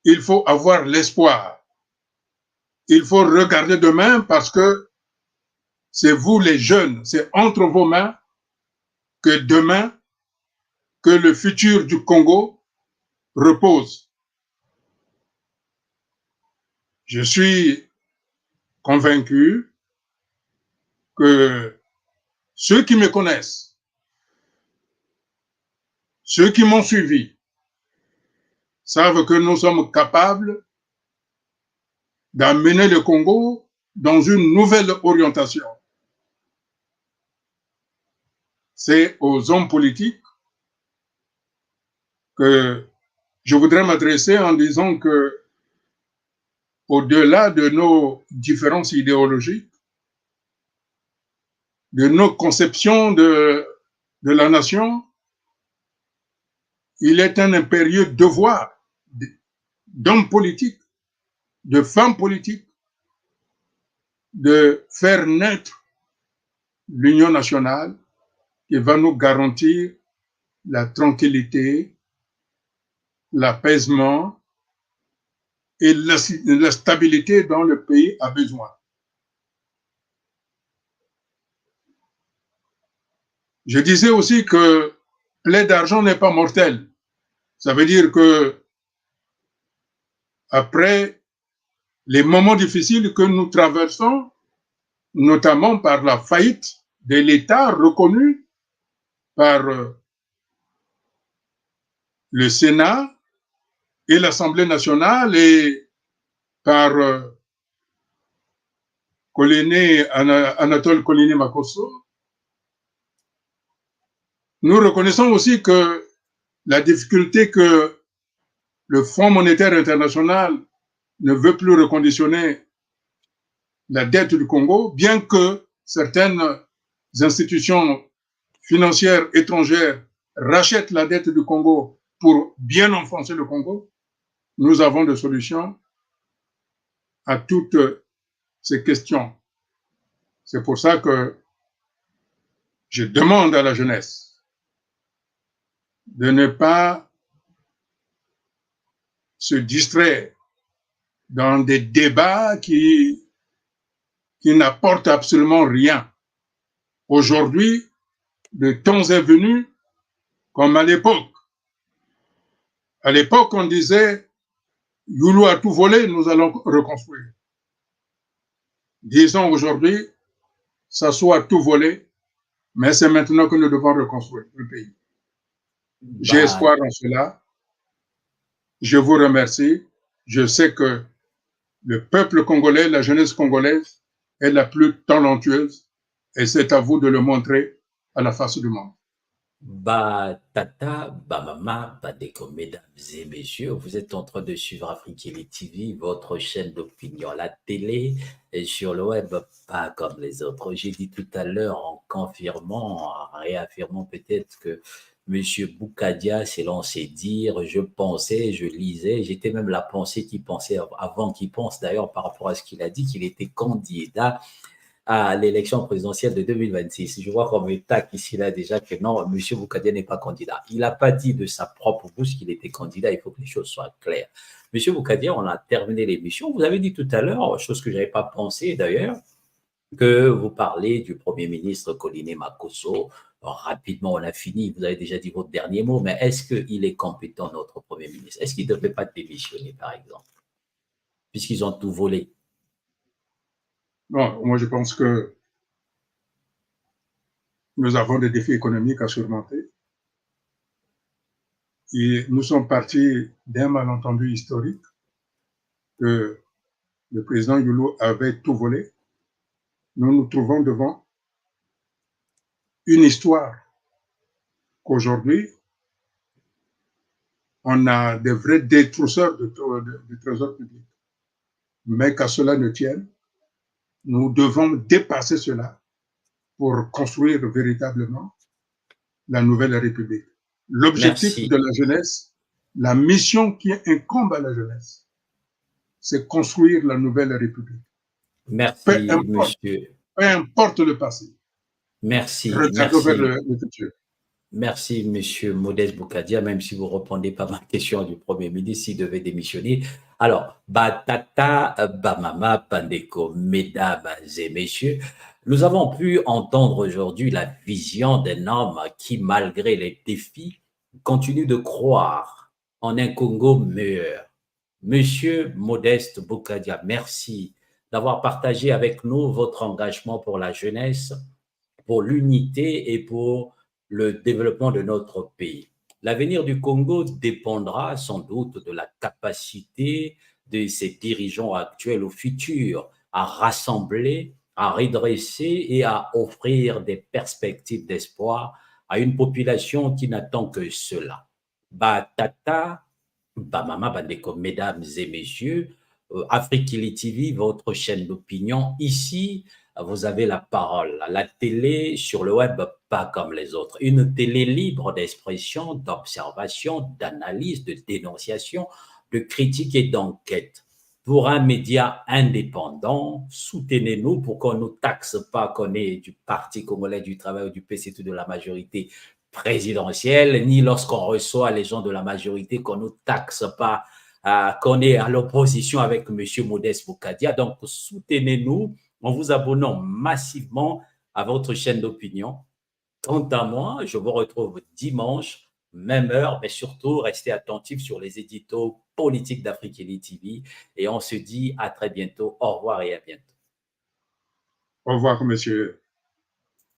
Speaker 2: il faut avoir l'espoir. Il faut regarder demain parce que c'est vous les jeunes, c'est entre vos mains que demain, que le futur du Congo repose. Je suis convaincu que ceux qui me connaissent, ceux qui m'ont suivi, savent que nous sommes capables d'amener le Congo dans une nouvelle orientation. C'est aux hommes politiques que je voudrais m'adresser en disant que, au-delà de nos différences idéologiques, de nos conceptions de la nation, il est un impérieux devoir d'hommes politiques, de femmes politiques, de faire naître l'union nationale qui va nous garantir la tranquillité, l'apaisement et la stabilité dont le pays a besoin. Je disais aussi que plaie d'argent n'est pas mortel. Ça veut dire que après les moments difficiles que nous traversons, notamment par la faillite de l'État reconnu par le Sénat et l'Assemblée nationale et par Anatole Koliné-Makosso, nous reconnaissons aussi que la difficulté que le Fonds monétaire international ne veut plus reconditionner la dette du Congo, bien que certaines institutions financières étrangères rachètent la dette du Congo pour bien enfoncer le Congo, nous avons des solutions à toutes ces questions. C'est pour ça que je demande à la jeunesse de ne pas se distraire dans des débats qui n'apportent absolument rien. Aujourd'hui, le temps est venu, comme à l'époque. À l'époque, on disait, Youlou a tout volé, nous allons reconstruire. Disons aujourd'hui, ça soit tout volé, mais c'est maintenant que nous devons reconstruire le pays. J'ai
Speaker 1: Bah,
Speaker 2: espoir en cela. Je vous remercie. Je sais que le peuple congolais, la jeunesse congolaise est la plus talentueuse et c'est à vous de le montrer à la face du monde.
Speaker 1: Bah, tata, bah, maman, bah, déco, mesdames et messieurs, vous êtes en train de suivre Afrique TV, votre chaîne d'opinion, la télé et sur le web, pas comme les autres. J'ai dit tout à l'heure en confirmant, en réaffirmant peut-être que Monsieur Boukadia s'est lancé dire, je pensais, je lisais, j'étais même la pensée qui pensait avant qu'il pense d'ailleurs par rapport à ce qu'il a dit, qu'il était candidat à l'élection présidentielle de 2026. Je vois comme tac ici là déjà que non, M. Boukadia n'est pas candidat. Il n'a pas dit de sa propre bouche qu'il était candidat. Il faut que les choses soient claires. M. Boukadia, on a terminé l'émission. Vous avez dit tout à l'heure, chose que je n'avais pas pensé d'ailleurs, que vous parlez du Premier ministre Koliné Makosso. Alors, rapidement, on a fini. Vous avez déjà dit votre dernier mot, mais est-ce qu'il est compétent, notre Premier ministre? Est-ce qu'il ne devrait pas démissionner, par exemple, puisqu'ils ont tout volé?
Speaker 2: Non, moi je pense que nous avons des défis économiques à surmonter. Et nous sommes partis d'un malentendu historique que le président Youlou avait tout volé. Nous nous trouvons devant une histoire qu'aujourd'hui, on a des vrais détrousseurs de trésors publics. Mais qu'à cela ne tienne, nous devons dépasser cela pour construire véritablement la nouvelle République. L'objectif
Speaker 1: Merci.
Speaker 2: de la jeunesse, la mission qui incombe à la jeunesse, c'est construire la nouvelle République.
Speaker 1: Merci, monsieur.
Speaker 2: Peu importe le passé.
Speaker 1: Merci,
Speaker 2: Regardons vers
Speaker 1: merci.
Speaker 2: le futur.
Speaker 1: Merci, Monsieur Modeste Boukadia, même si vous ne répondez pas à ma question du Premier ministre, s'il devait démissionner. Alors, Batata, Bamama, Pandeko, mesdames et messieurs, nous avons pu entendre aujourd'hui la vision d'un homme qui, malgré les défis, continue de croire en un Congo meilleur. Monsieur Modeste Boukadia, merci d'avoir partagé avec nous votre engagement pour la jeunesse, pour l'unité et pour le développement de notre pays. L'avenir du Congo dépendra sans doute de la capacité de ses dirigeants actuels ou futurs à rassembler, à redresser et à offrir des perspectives d'espoir à une population qui n'attend que cela. Batata, Bamama, Bandeko, mesdames et messieurs, Afrique TV, votre chaîne d'opinion, ici, vous avez la parole. La télé sur le web, pas comme les autres. Une télé libre d'expression, d'observation, d'analyse, de dénonciation, de critique et d'enquête. Pour un média indépendant, soutenez-nous pour qu'on ne nous taxe pas qu'on est du Parti congolais du travail ou du PCT de la majorité présidentielle, ni lorsqu'on reçoit les gens de la majorité qu'on ne nous taxe pas qu'on est à l'opposition avec M. Modeste Boukadia. Donc, soutenez-nous en vous abonnant massivement à votre chaîne d'opinion. Quant à moi, je vous retrouve dimanche, même heure, mais surtout, restez attentifs sur les éditos politiques d'Afrique TV et on se dit à très bientôt. Au revoir et à bientôt.
Speaker 2: Au revoir, monsieur.